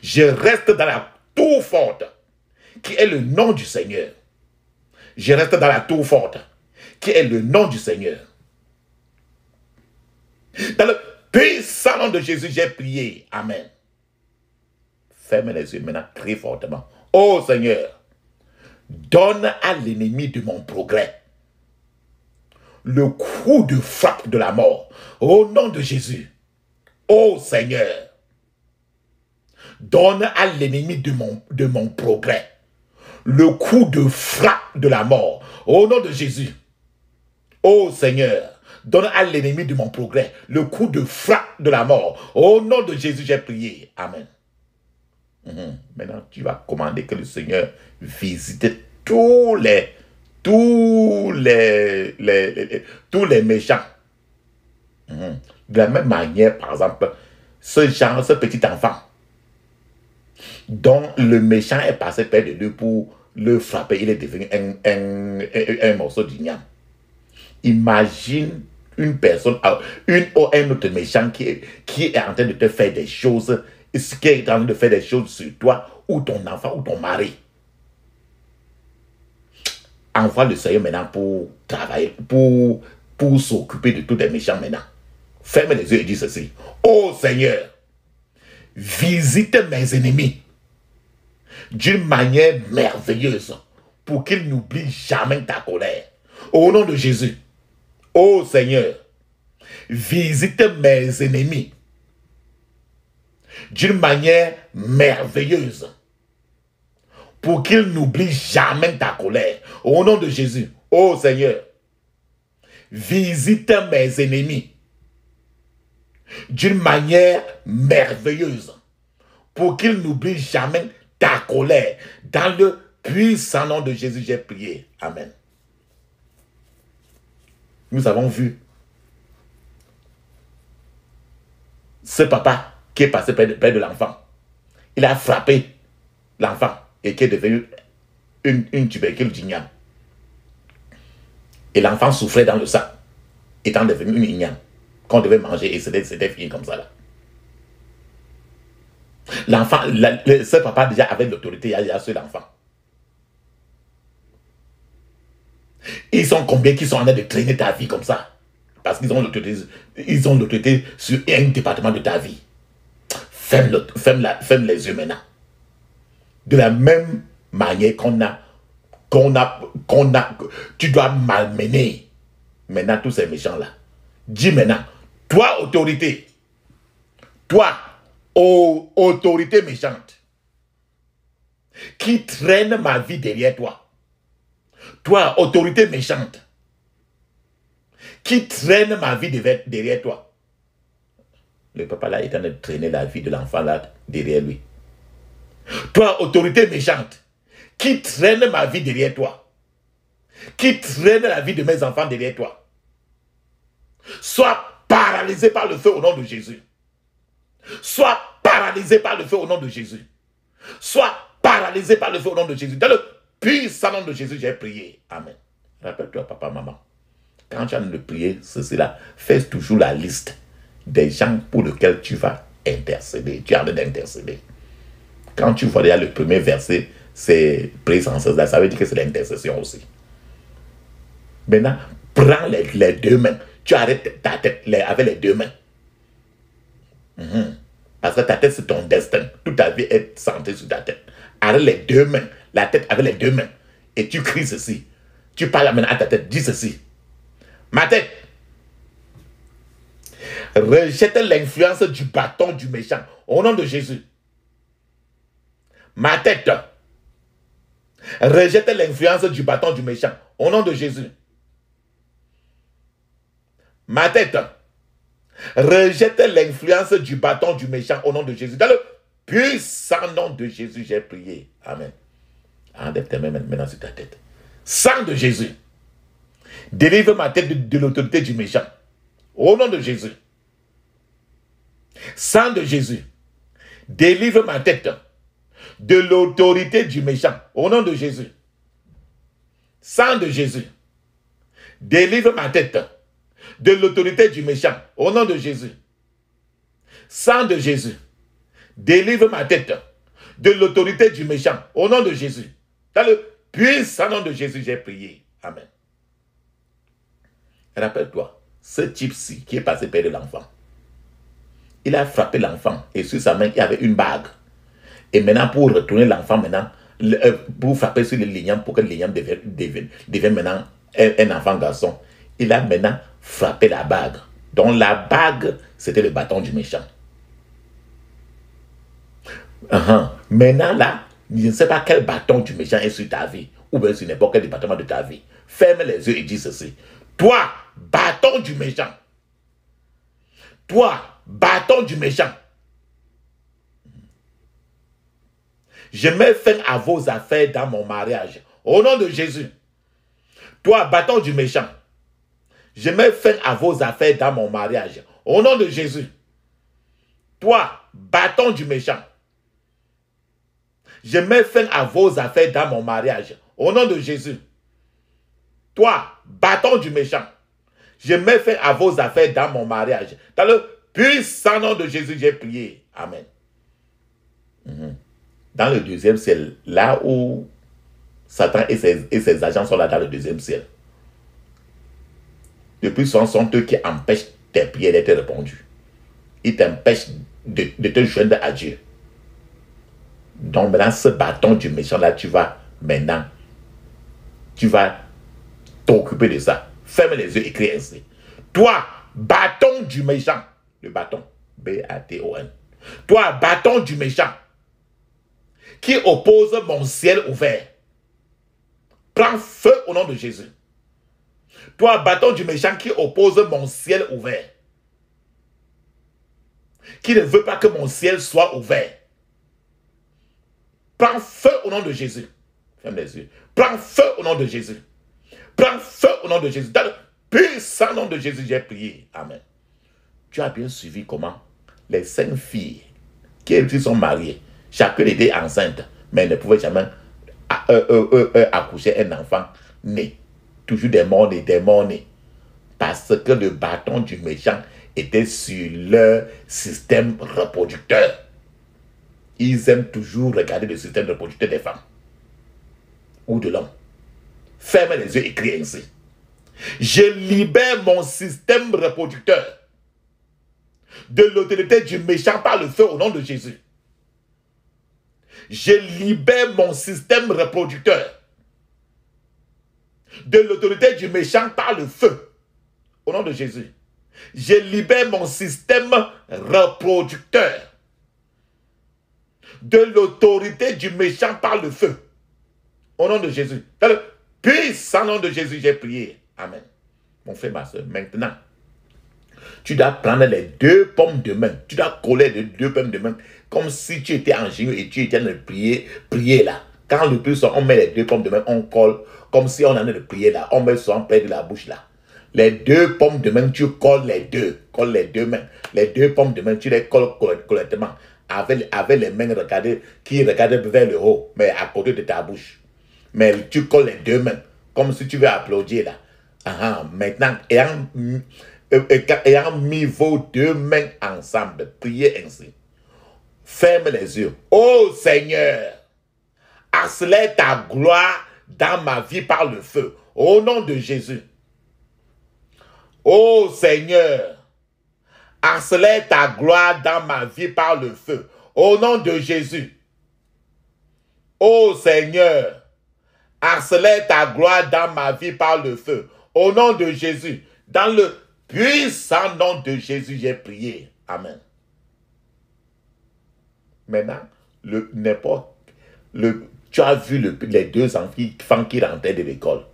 Speaker 1: Je reste dans la tour forte, qui est le nom du Seigneur. Je reste dans la tour forte, qui est le nom du Seigneur. Dans le puissant nom de Jésus, j'ai prié. Amen. Ferme les yeux maintenant, crie fortement. Oh Seigneur, donne à l'ennemi de mon progrès le coup de frappe de la mort. Au nom de Jésus. Oh Seigneur, donne à l'ennemi de mon progrès le coup de frappe de la mort. Au nom de Jésus. Oh Seigneur, donne à l'ennemi de mon progrès le coup de frappe de la mort. Au nom de Jésus, j'ai prié. Amen. Maintenant, tu vas commander que le Seigneur visite tous les méchants. De la même manière, par exemple, ce petit enfant dont le méchant est passé près de lui pour le frapper, il est devenu un morceau d'igname. Imagine une personne, un autre méchant qui est en train de te faire des choses, qui est en train de faire des choses sur toi, ou ton enfant, ou ton mari. Envoie le Seigneur maintenant pour travailler, pour s'occuper de tous les méchants maintenant. Ferme les yeux et dis ceci. Oh Seigneur, visite mes ennemis d'une manière merveilleuse pour qu'ils n'oublient jamais ta colère. Au nom de Jésus. Oh Seigneur, visite mes ennemis d'une manière merveilleuse pour qu'ils n'oublient jamais ta colère. Au nom de Jésus. Oh Seigneur, visite mes ennemis d'une manière merveilleuse pour qu'ils n'oublient jamais ta colère. Dans le puissant nom de Jésus, j'ai prié. Amen. Nous avons vu ce papa qui est passé près de l'enfant. Il a frappé l'enfant et qui est devenu une tubercule d'igname. Et l'enfant souffrait dans le sac, étant devenu une igname qu'on devait manger, et c'était fini comme ça là. L'enfant, ce papa déjà avait l'autorité, il y a sur l'enfant. Ils sont combien qui sont en train de traîner ta vie comme ça? Parce qu'ils ont l'autorité sur un département de ta vie. Ferme les yeux maintenant. De la même manière tu dois malmener maintenant tous ces méchants-là. Dis maintenant, toi autorité, toi autorité méchante, qui traîne ma vie derrière toi, toi autorité méchante, qui traîne ma vie derrière toi. Le papa là est en train de traîner la vie de l'enfant là derrière lui. Toi autorité méchante, qui traîne ma vie derrière toi, qui traîne la vie de mes enfants derrière toi, sois paralysé par le feu au nom de Jésus. Sois paralysé par le feu au nom de Jésus. Sois paralysé par le feu au nom de Jésus. Dans le puissant nom de Jésus, j'ai prié. Amen. Rappelle-toi, papa, maman, quand tu as de prier ceci-là, fais toujours la liste des gens pour lesquels tu vas intercéder. Tu as d'intercéder. Quand tu vois déjà le premier verset, c'est présence, ça veut dire que c'est l'intercession aussi. Maintenant, prends les deux mains. Tu arrêtes ta tête avec les deux mains. Parce que ta tête, c'est ton destin. Toute ta vie est centrée sur ta tête. Arrête les deux mains, la tête avec les deux mains. Et tu cries ceci. Tu parles maintenant à ta tête. Dis ceci. Ma tête, rejette l'influence du bâton du méchant. Au nom de Jésus. Ma tête, rejette l'influence du bâton du méchant. Au nom de Jésus. ma tête. Rejette l'influence du bâton du méchant au nom de Jésus. Dans le puissant nom de Jésus, j'ai prié. Amen. Enlève tes mains maintenant sur ta tête. Sang de Jésus. Délivre ma tête de l'autorité du méchant. Au nom de Jésus. Sang de Jésus. Délivre ma tête de l'autorité du méchant. Au nom de Jésus. Sang de Jésus. Délivre ma tête de l'autorité du méchant. Au nom de Jésus. Sang de Jésus. Délivre ma tête de l'autorité du méchant. Au nom de Jésus. Dans le puissant nom de Jésus, j'ai prié. Amen. Rappelle-toi, ce type-ci qui est passé près de l'enfant, il a frappé l'enfant et sur sa main, il y avait une bague. Et maintenant, pour retourner l'enfant, maintenant, pour frapper sur le lignam, pour que le lignam devienne maintenant un enfant garçon, il a maintenant frappé la bague. Donc la bague, c'était le bâton du méchant. Maintenant là, je ne sais pas quel bâton du méchant est sur ta vie, ou bien sur n'importe quel département de ta vie. Ferme les yeux et dis ceci. Toi, bâton du méchant. Toi, bâton du méchant. Je mets fin à vos affaires dans mon mariage. Au nom de Jésus. Toi, bâton du méchant. Je mets fin à vos affaires dans mon mariage. Au nom de Jésus. Toi, bâton du méchant. Je mets fin à vos affaires dans mon mariage. Au nom de Jésus. Toi, bâton du méchant. Je mets fin à vos affaires dans mon mariage. Dans le puissant nom de Jésus, j'ai prié. Amen. Dans le deuxième ciel, là où Satan et ses agents sont là dans le deuxième ciel. Depuis ce sont eux qui empêchent tes prières d'être répondues. Ils t'empêchent de te joindre à Dieu. Donc maintenant, ce bâton du méchant là, tu vas t'occuper de ça. Ferme les yeux et crie ainsi. Toi, bâton du méchant. Le bâton, B-A-T-O-N. Toi, bâton du méchant, qui oppose mon ciel ouvert. Prends feu au nom de Jésus. Toi, bâton du méchant qui oppose mon ciel ouvert. Qui ne veut pas que mon ciel soit ouvert. Prends feu au nom de Jésus. Ferme les yeux. Prends feu au nom de Jésus. Prends feu au nom de Jésus. Dans le puissant nom de Jésus, j'ai prié. Amen. Tu as bien suivi comment les 5 filles qui sont mariées, chacune était enceinte, mais ne pouvait jamais accoucher un enfant né. Toujours des morts nés. Parce que le bâton du méchant était sur leur système reproducteur. Ils aiment toujours regarder le système reproducteur des femmes ou de l'homme. Ferme les yeux et crie ainsi. Je libère mon système reproducteur de l'autorité du méchant par le feu au nom de Jésus. Je libère mon système reproducteur de l'autorité du méchant par le feu au nom de Jésus. Je libère mon système reproducteur de l'autorité du méchant par le feu au nom de Jésus. Dans le puissant nom de Jésus, j'ai prié. Amen. Mon frère, ma soeur, maintenant, tu dois prendre les 2 paumes de main. Tu dois coller les 2 paumes de main comme si tu étais en génie et tu étais en train de prier là. Quand le plus on met les 2 paumes de main, on colle comme si on en train de prier là. On met son près de la bouche là. Les 2 paumes de main, tu colles les deux. Colle les 2 mains. Les 2 paumes de main, tu les colles correctement. Avec les mains qui regardent vers le haut, mais à côté de ta bouche. Mais tu colles les 2 mains, comme si tu veux applaudir là. Maintenant, ayant mis vos 2 mains ensemble, priez ainsi. Ferme les yeux. Oh Seigneur, accélère ta gloire dans ma vie par le feu. Au nom de Jésus. Oh Seigneur, accélère ta gloire dans ma vie par le feu. Au nom de Jésus. Oh Seigneur, accélère ta gloire dans ma vie par le feu. Au nom de Jésus. Dans le puissant nom de Jésus, j'ai prié. Amen. Maintenant, tu as vu les 2 enfants qui rentraient de l'école.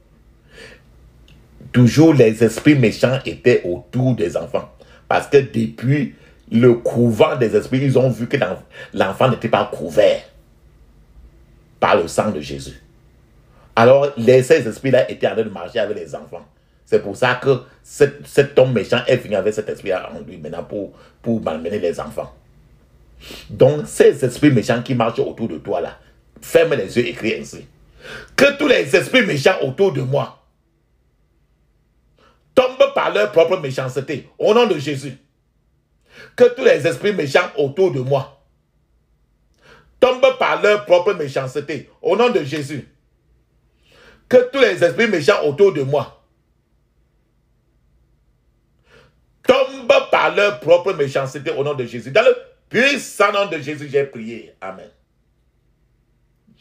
Speaker 1: toujours les esprits méchants étaient autour des enfants. Parce que depuis le couvent des esprits, ils ont vu que l'enfant n'était pas couvert par le sang de Jésus. Alors, ces esprits-là étaient en train de marcher avec les enfants. C'est pour ça que cet homme méchant est venu avec cet esprit-là en lui maintenant pour malmener les enfants. Donc, ces esprits méchants qui marchent autour de toi là, ferme les yeux et crie ainsi. Que tous les esprits méchants autour de moi tombent par leur propre méchanceté, au nom de Jésus. Que tous les esprits méchants autour de moi tombent par leur propre méchanceté, au nom de Jésus. Que tous les esprits méchants autour de moi tombent par leur propre méchanceté, au nom de Jésus. Dans le puissant nom de Jésus, j'ai prié. Amen.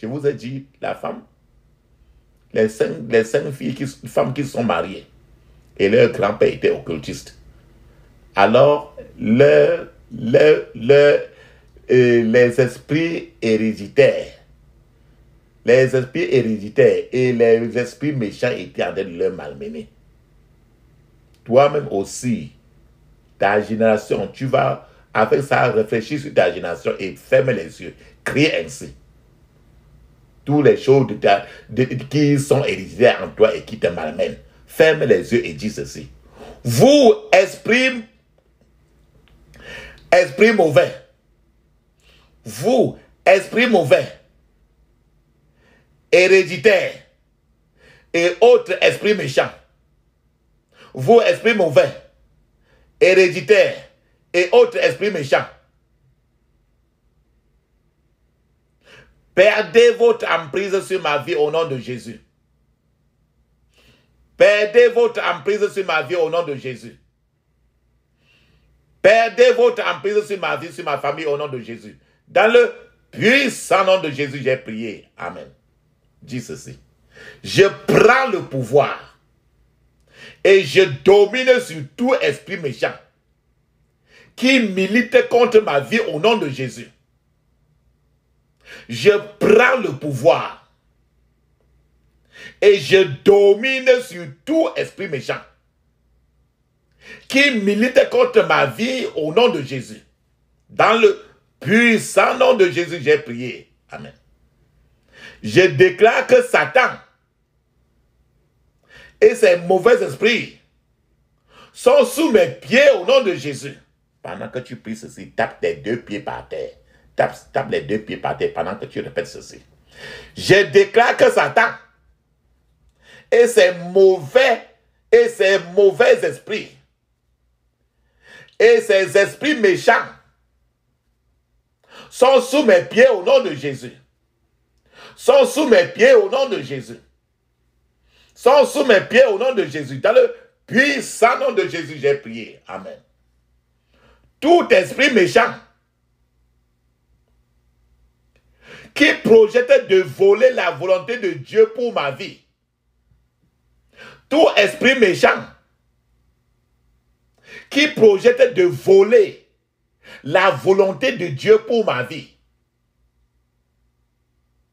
Speaker 1: Je vous ai dit, la femme, les cinq femmes qui sont mariées, et leur grand-père était occultiste. Alors, les esprits héréditaires, et les esprits méchants étaient en train de leur malmener. Toi-même aussi, ta génération, tu vas, avec ça, réfléchir sur ta génération et ferme les yeux. Crie ainsi. Toutes les choses qui sont héréditaires en toi et qui te malmènent. Ferme les yeux et dis ceci. Vous, esprit mauvais. Vous, esprit mauvais, héréditaire et autres esprits méchants. Vous, esprit mauvais, héréditaire et autres esprits méchants. Perdez votre emprise sur ma vie au nom de Jésus. Perdez votre emprise sur ma vie au nom de Jésus. Perdez votre emprise sur ma vie, sur ma famille au nom de Jésus. Dans le puissant nom de Jésus, j'ai prié. Amen. Dis ceci. Je prends le pouvoir et je domine sur tout esprit méchant qui milite contre ma vie au nom de Jésus. Je prends le pouvoir et je domine sur tout esprit méchant qui milite contre ma vie au nom de Jésus. Dans le puissant nom de Jésus, j'ai prié. Amen. Je déclare que Satan et ses mauvais esprits sont sous mes pieds au nom de Jésus. Pendant que tu pries ceci, tape tes deux pieds par terre. Tape les deux pieds par terre pendant que tu répètes ceci. Je déclare que Satan et ses mauvais esprits et ses esprits méchants sont sous mes pieds au nom de Jésus. Sont sous mes pieds au nom de Jésus. Sont sous mes pieds au nom de Jésus. Dans le puissant nom de Jésus, j'ai prié. Amen. Tout esprit méchant qui projette de voler la volonté de Dieu pour ma vie. Tout esprit méchant qui projette de voler la volonté de Dieu pour ma vie.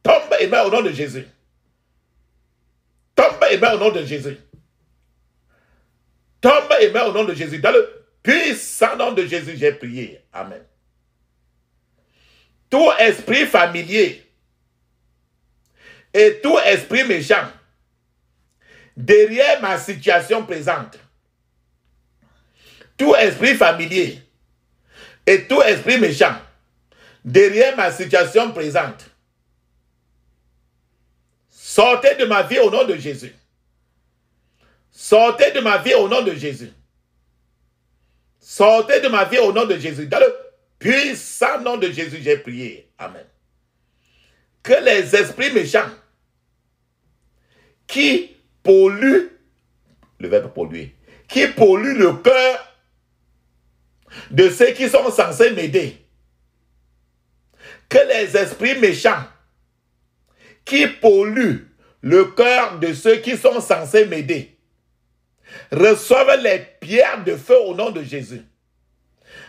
Speaker 1: Tombe et meurt au nom de Jésus. Tombe et meurt au nom de Jésus. Tombe et meurt au nom de Jésus. Dans le puissant nom de Jésus, j'ai prié. Amen. Tout esprit familier et tout esprit méchant derrière ma situation présente, tout esprit familier et tout esprit méchant derrière ma situation présente, sortez de ma vie au nom de Jésus. Sortez de ma vie au nom de Jésus. Sortez de ma vie au nom de Jésus. Dans le puissant nom de Jésus, j'ai prié. Amen. Que les esprits méchants qui polluent, le verbe polluer, qui polluent le cœur de ceux qui sont censés m'aider, que les esprits méchants qui polluent le cœur de ceux qui sont censés m'aider reçoivent les pierres de feu au nom de Jésus.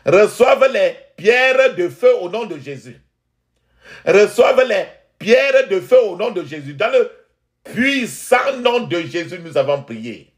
Speaker 1: Reçoivent les pierres de feu au nom de Jésus. Reçoivent les pierres de feu au nom de Jésus. Dans le puissant nom de Jésus, nous avons prié.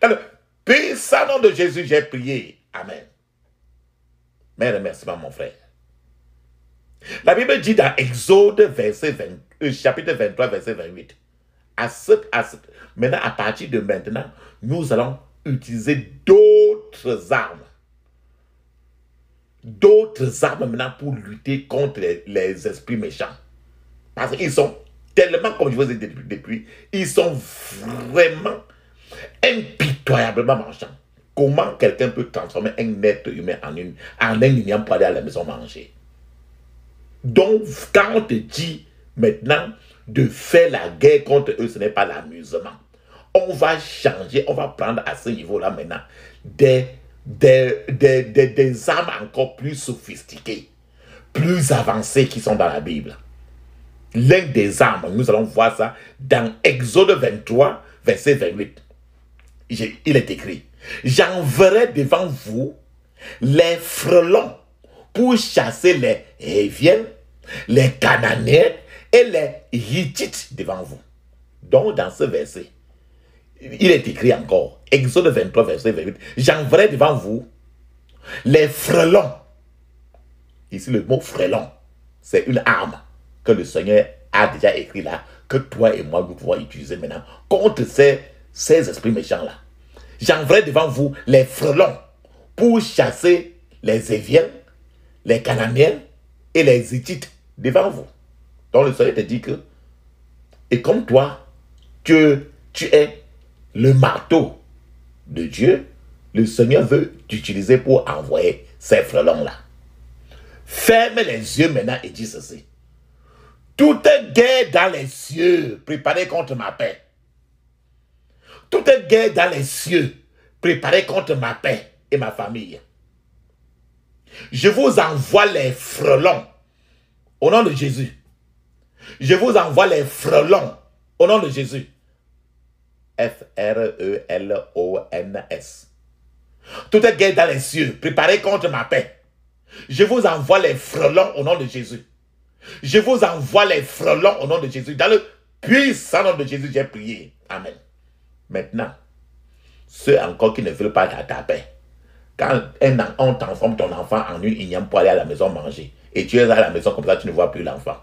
Speaker 1: Dans le puissant nom de Jésus, j'ai prié. Amen. Mais remerciement, mon frère. La Bible dit dans Exode chapitre 23, verset 28. Maintenant, à partir de maintenant, nous allons utiliser d'autres armes. D'autres armes maintenant pour lutter contre les esprits méchants. Parce qu'ils sont tellement, comme je vous ai dit depuis, ils sont vraiment impitoyablement méchants. Comment quelqu'un peut transformer un être humain en un ignorant pour aller à la maison manger? Donc, quand on te dit maintenant de faire la guerre contre eux, ce n'est pas l'amusement. On va changer, on va prendre à ce niveau-là maintenant des armes encore plus sophistiquées, plus avancées qui sont dans la Bible. L'un des armes, nous allons voir ça dans Exode 23, verset 28. Il est écrit: j'enverrai devant vous les frelons pour chasser les Héviens, les Cananéens et les Hittites devant vous. Donc, dans ce verset, il est écrit encore, Exode 23, verset 28, j'enverrai devant vous les frelons. Ici, le mot frelon, c'est une arme que le Seigneur a déjà écrit là, que toi et moi, nous pouvons utiliser maintenant contre ces esprits méchants-là. J'enverrai devant vous les frelons pour chasser les Héviens, les Cananéens et les Hittites devant vous. Donc le Seigneur te dit que, et comme toi, tu tu es le marteau de Dieu. Le Seigneur veut t'utiliser pour envoyer ces frelons-là. Ferme les yeux maintenant et dis ceci. Toute guerre dans les cieux préparée contre ma paix. Toute guerre dans les cieux préparée contre ma paix et ma famille. Je vous envoie les frelons au nom de Jésus. Je vous envoie les frelons au nom de Jésus. F-R-E-L-O-N-S. Toute guerre dans les cieux préparée contre ma paix. Je vous envoie les frelons au nom de Jésus. Je vous envoie les frelons au nom de Jésus. Dans le puissant nom de Jésus, j'ai prié. Amen. Maintenant, ceux encore qui ne veulent pas ta paix, quand on transforme ton enfant en une igname pour aller à la maison manger, et tu es à la maison comme ça, tu ne vois plus l'enfant.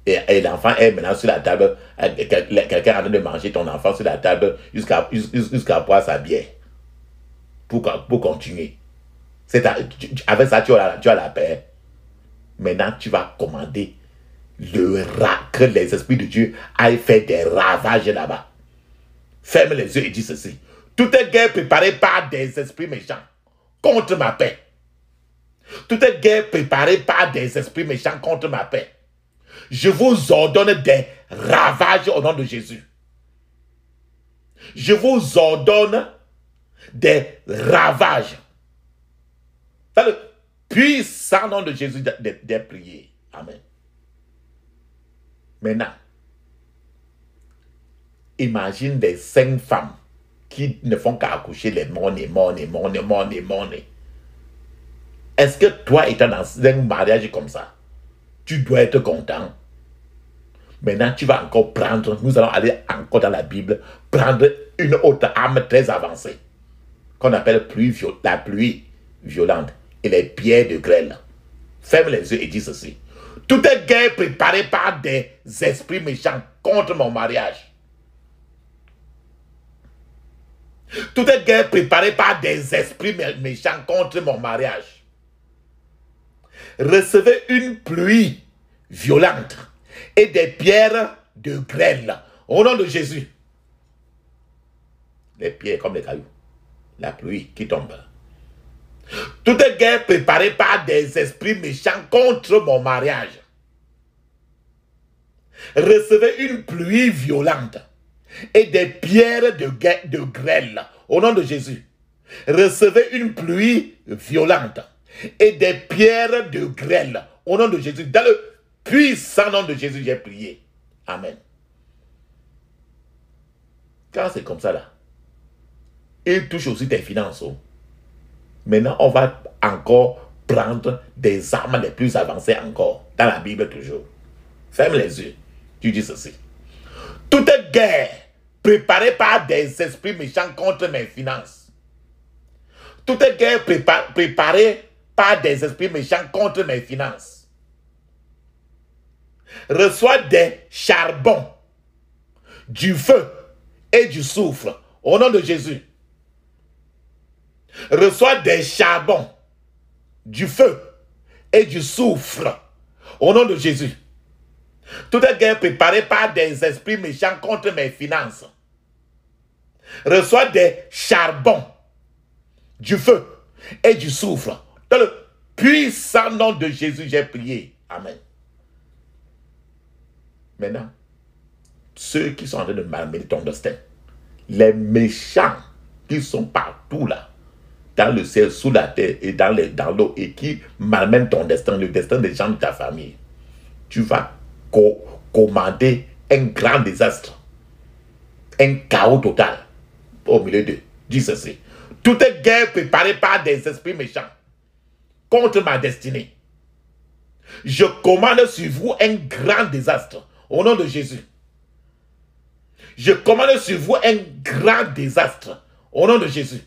Speaker 1: Et l'enfant est maintenant sur la table, quelqu'un a train de manger ton enfant sur la table jusqu'à boire sa bière. Pour continuer. Avec ça, tu as la paix. Maintenant, tu vas commander que les esprits de Dieu aillent faire des ravages là-bas. Ferme les yeux et dis ceci. Toute guerre préparée par des esprits méchants contre ma paix. Toute guerre préparée par des esprits méchants contre ma paix. Je vous ordonne des ravages au nom de Jésus. Je vous ordonne des ravages. Dans le puissant nom de Jésus des prières. Amen. Maintenant, imagine les 5 femmes qui ne font qu'accoucher les morts. Est-ce que toi, étant dans un mariage comme ça, tu dois être content? Maintenant, tu vas encore prendre, nous allons aller encore dans la Bible, prendre une autre arme très avancée, qu'on appelle la pluie violente et les pierres de grêle. Ferme les yeux et dis ceci. Toute guerre préparée par des esprits méchants contre mon mariage. Toute guerre préparée par des esprits méchants contre mon mariage. Recevez une pluie violente et des pierres de grêle au nom de Jésus. Les pierres comme les cailloux. La pluie qui tombe. Toute guerre préparée par des esprits méchants contre mon mariage. Recevez une pluie violente et des pierres de grêle au nom de Jésus. Recevez une pluie violente et des pierres de grêle au nom de Jésus. Dans le puissant nom de Jésus, j'ai prié. Amen. Quand c'est comme ça là, il touche aussi tes finances. Maintenant, on va encore prendre des armes les plus avancées encore. Dans la Bible toujours. Ferme les yeux. Tu dis ceci. Toute guerre préparée par des esprits méchants contre mes finances. Toute guerre préparée par des esprits méchants contre mes finances. Reçois des charbons, du feu et du soufre au nom de Jésus. Reçois des charbons, du feu et du soufre au nom de Jésus. Toute guerre préparée par des esprits méchants contre mes finances. Reçois des charbons, du feu et du soufre. Dans le puissant nom de Jésus, j'ai prié. Amen. Maintenant, ceux qui sont en train de malmener ton destin, les méchants qui sont partout là, dans le ciel, sous la terre et dans l'eau, et qui malmènent ton destin, le destin des gens de ta famille, tu vas commander un grand désastre, un chaos total au milieu d'eux. Dis ceci. Toute guerre préparée par des esprits méchants contre ma destinée, je commande sur vous un grand désastre au nom de Jésus. Je commande sur vous un grand désastre au nom de Jésus.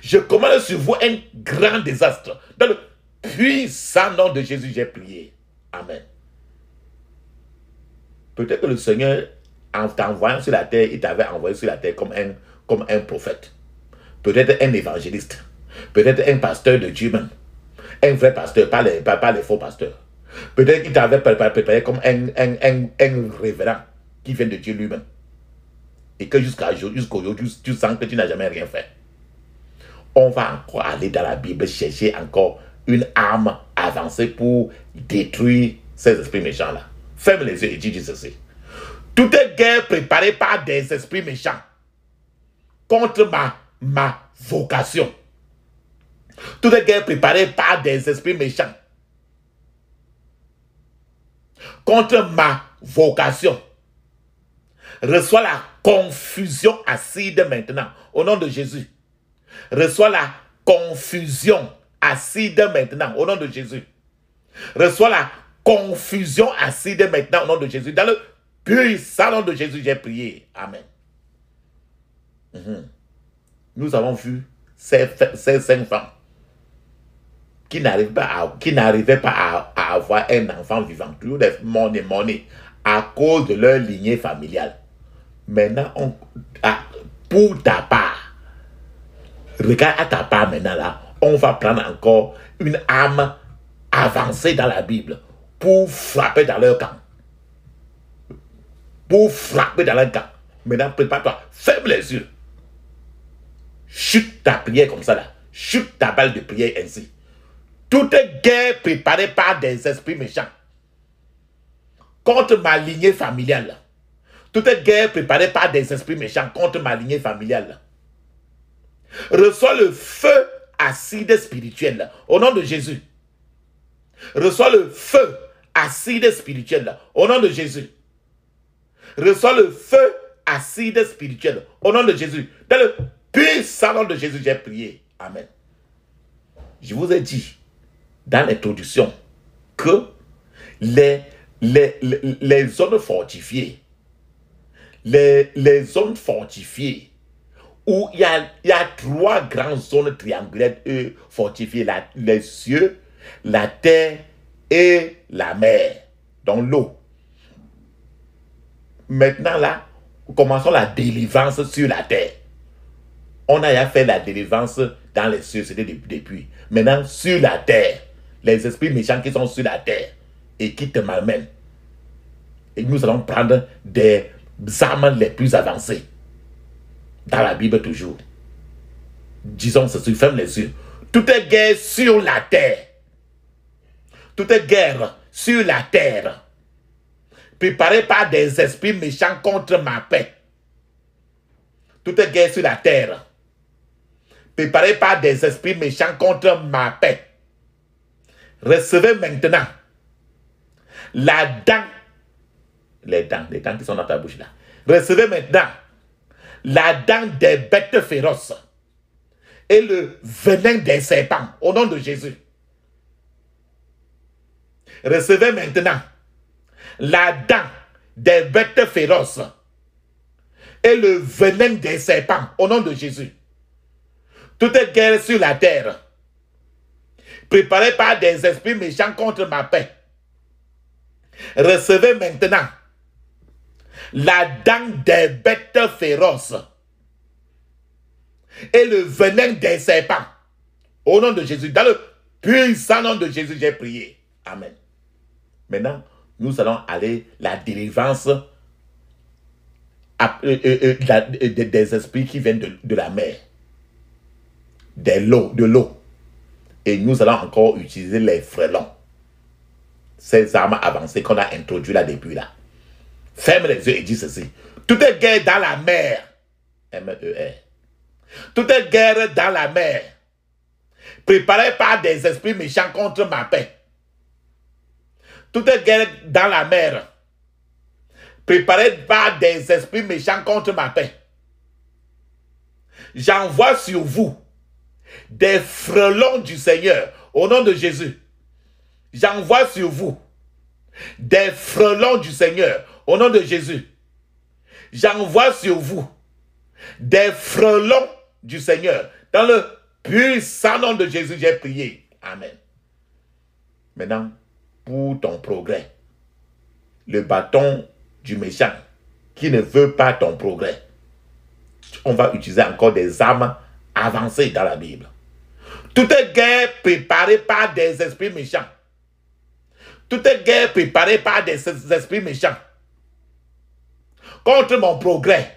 Speaker 1: Je commande sur vous un grand désastre. Dans le puissant nom de Jésus, j'ai prié. Amen. Peut-être que le Seigneur, en t'envoyant sur la terre, il t'avait envoyé sur la terre comme un prophète. Peut-être un évangéliste. Peut-être un pasteur de Dieu même. Un vrai pasteur, pas les faux pasteurs. Peut-être qu'il t'avait préparé comme un révérend qui vient de Dieu lui-même. et que jusqu'aujourd'hui, tu sens que tu n'as jamais rien fait, on va encore aller dans la Bible chercher encore une arme avancée pour détruire ces esprits méchants-là. Ferme les yeux et dis ceci. Toute guerre préparée par des esprits méchants contre ma vocation. Toute guerre préparée par des esprits méchants contre ma vocation reçoit la confusion acide maintenant au nom de Jésus. Reçoit la confusion acide maintenant au nom de Jésus. Reçois la confusion acide maintenant au nom de Jésus. Dans le puissant nom de Jésus, j'ai prié. Amen. Nous avons vu ces 5 femmes qui n'arrivaient pas à avoir un enfant vivant, toujours des monnaies, à cause de leur lignée familiale. Maintenant, pour ta part, regarde à ta part maintenant là, on va prendre encore une arme avancée dans la Bible pour frapper dans leur camp. Pour frapper dans leur camp. Maintenant, prépare-toi, ferme les yeux. Chute ta prière comme ça là. Chute ta balle de prière ainsi. Toute guerre préparée par des esprits méchants contre ma lignée familiale. Toute guerre préparée par des esprits méchants contre ma lignée familiale. Reçois le feu acide spirituel au nom de Jésus. Reçois le feu acide spirituel au nom de Jésus. Reçois le feu acide spirituel au nom de Jésus. Dans le puissant nom de Jésus, j'ai prié. Amen. Je vous ai dit dans l'introduction que les zones fortifiées, les zones fortifiées où il y a 3 grandes zones triangulaires fortifiées, les cieux, la terre et la mer, dans l'eau. Maintenant là, commençons la délivrance sur la terre. On a fait la délivrance dans les cieux, c'était depuis. Maintenant, sur la terre, les esprits méchants qui sont sur la terre et qui te malmènent. Et nous allons prendre des armes les plus avancées. Dans la Bible toujours. Disons ceci, ferme les yeux. Toute guerre sur la terre. Toute guerre sur la terre. Préparée par des esprits méchants contre ma paix. Toute guerre sur la terre. Préparée par des esprits méchants contre ma paix. Recevez maintenant la dent. Les dents qui sont dans ta bouche là. Recevez maintenant la dent des bêtes féroces et le venin des serpents au nom de Jésus. Recevez maintenant la dent des bêtes féroces et le venin des serpents au nom de Jésus. Toute guerre sur la terre préparée par des esprits méchants contre ma paix. Recevez maintenant la dent des bêtes féroces et le venin des serpents au nom de Jésus. Dans le puissant nom de Jésus, j'ai prié. Amen. Maintenant, nous allons aller la délivrance des esprits qui viennent de la mer, de l'eau. Et nous allons encore utiliser les frelons. Ces armes avancées qu'on a introduites là depuis là. Ferme les yeux et dis ceci. Toute guerre dans la mer, M-E-R. Toute guerre dans la mer, préparée par des esprits méchants contre ma paix. Toute guerre dans la mer, préparée par des esprits méchants contre ma paix. J'envoie sur vous des frelons du Seigneur au nom de Jésus. J'envoie sur vous des frelons du Seigneur au nom de Jésus. J'envoie sur vous des frelons du Seigneur. Dans le puissant nom de Jésus, j'ai prié. Amen. Maintenant, pour ton progrès, le bâton du méchant qui ne veut pas ton progrès, on va utiliser encore des armes avancées dans la Bible. Toute guerre préparée par des esprits méchants. Toute guerre préparée par des esprits méchants contre mon progrès,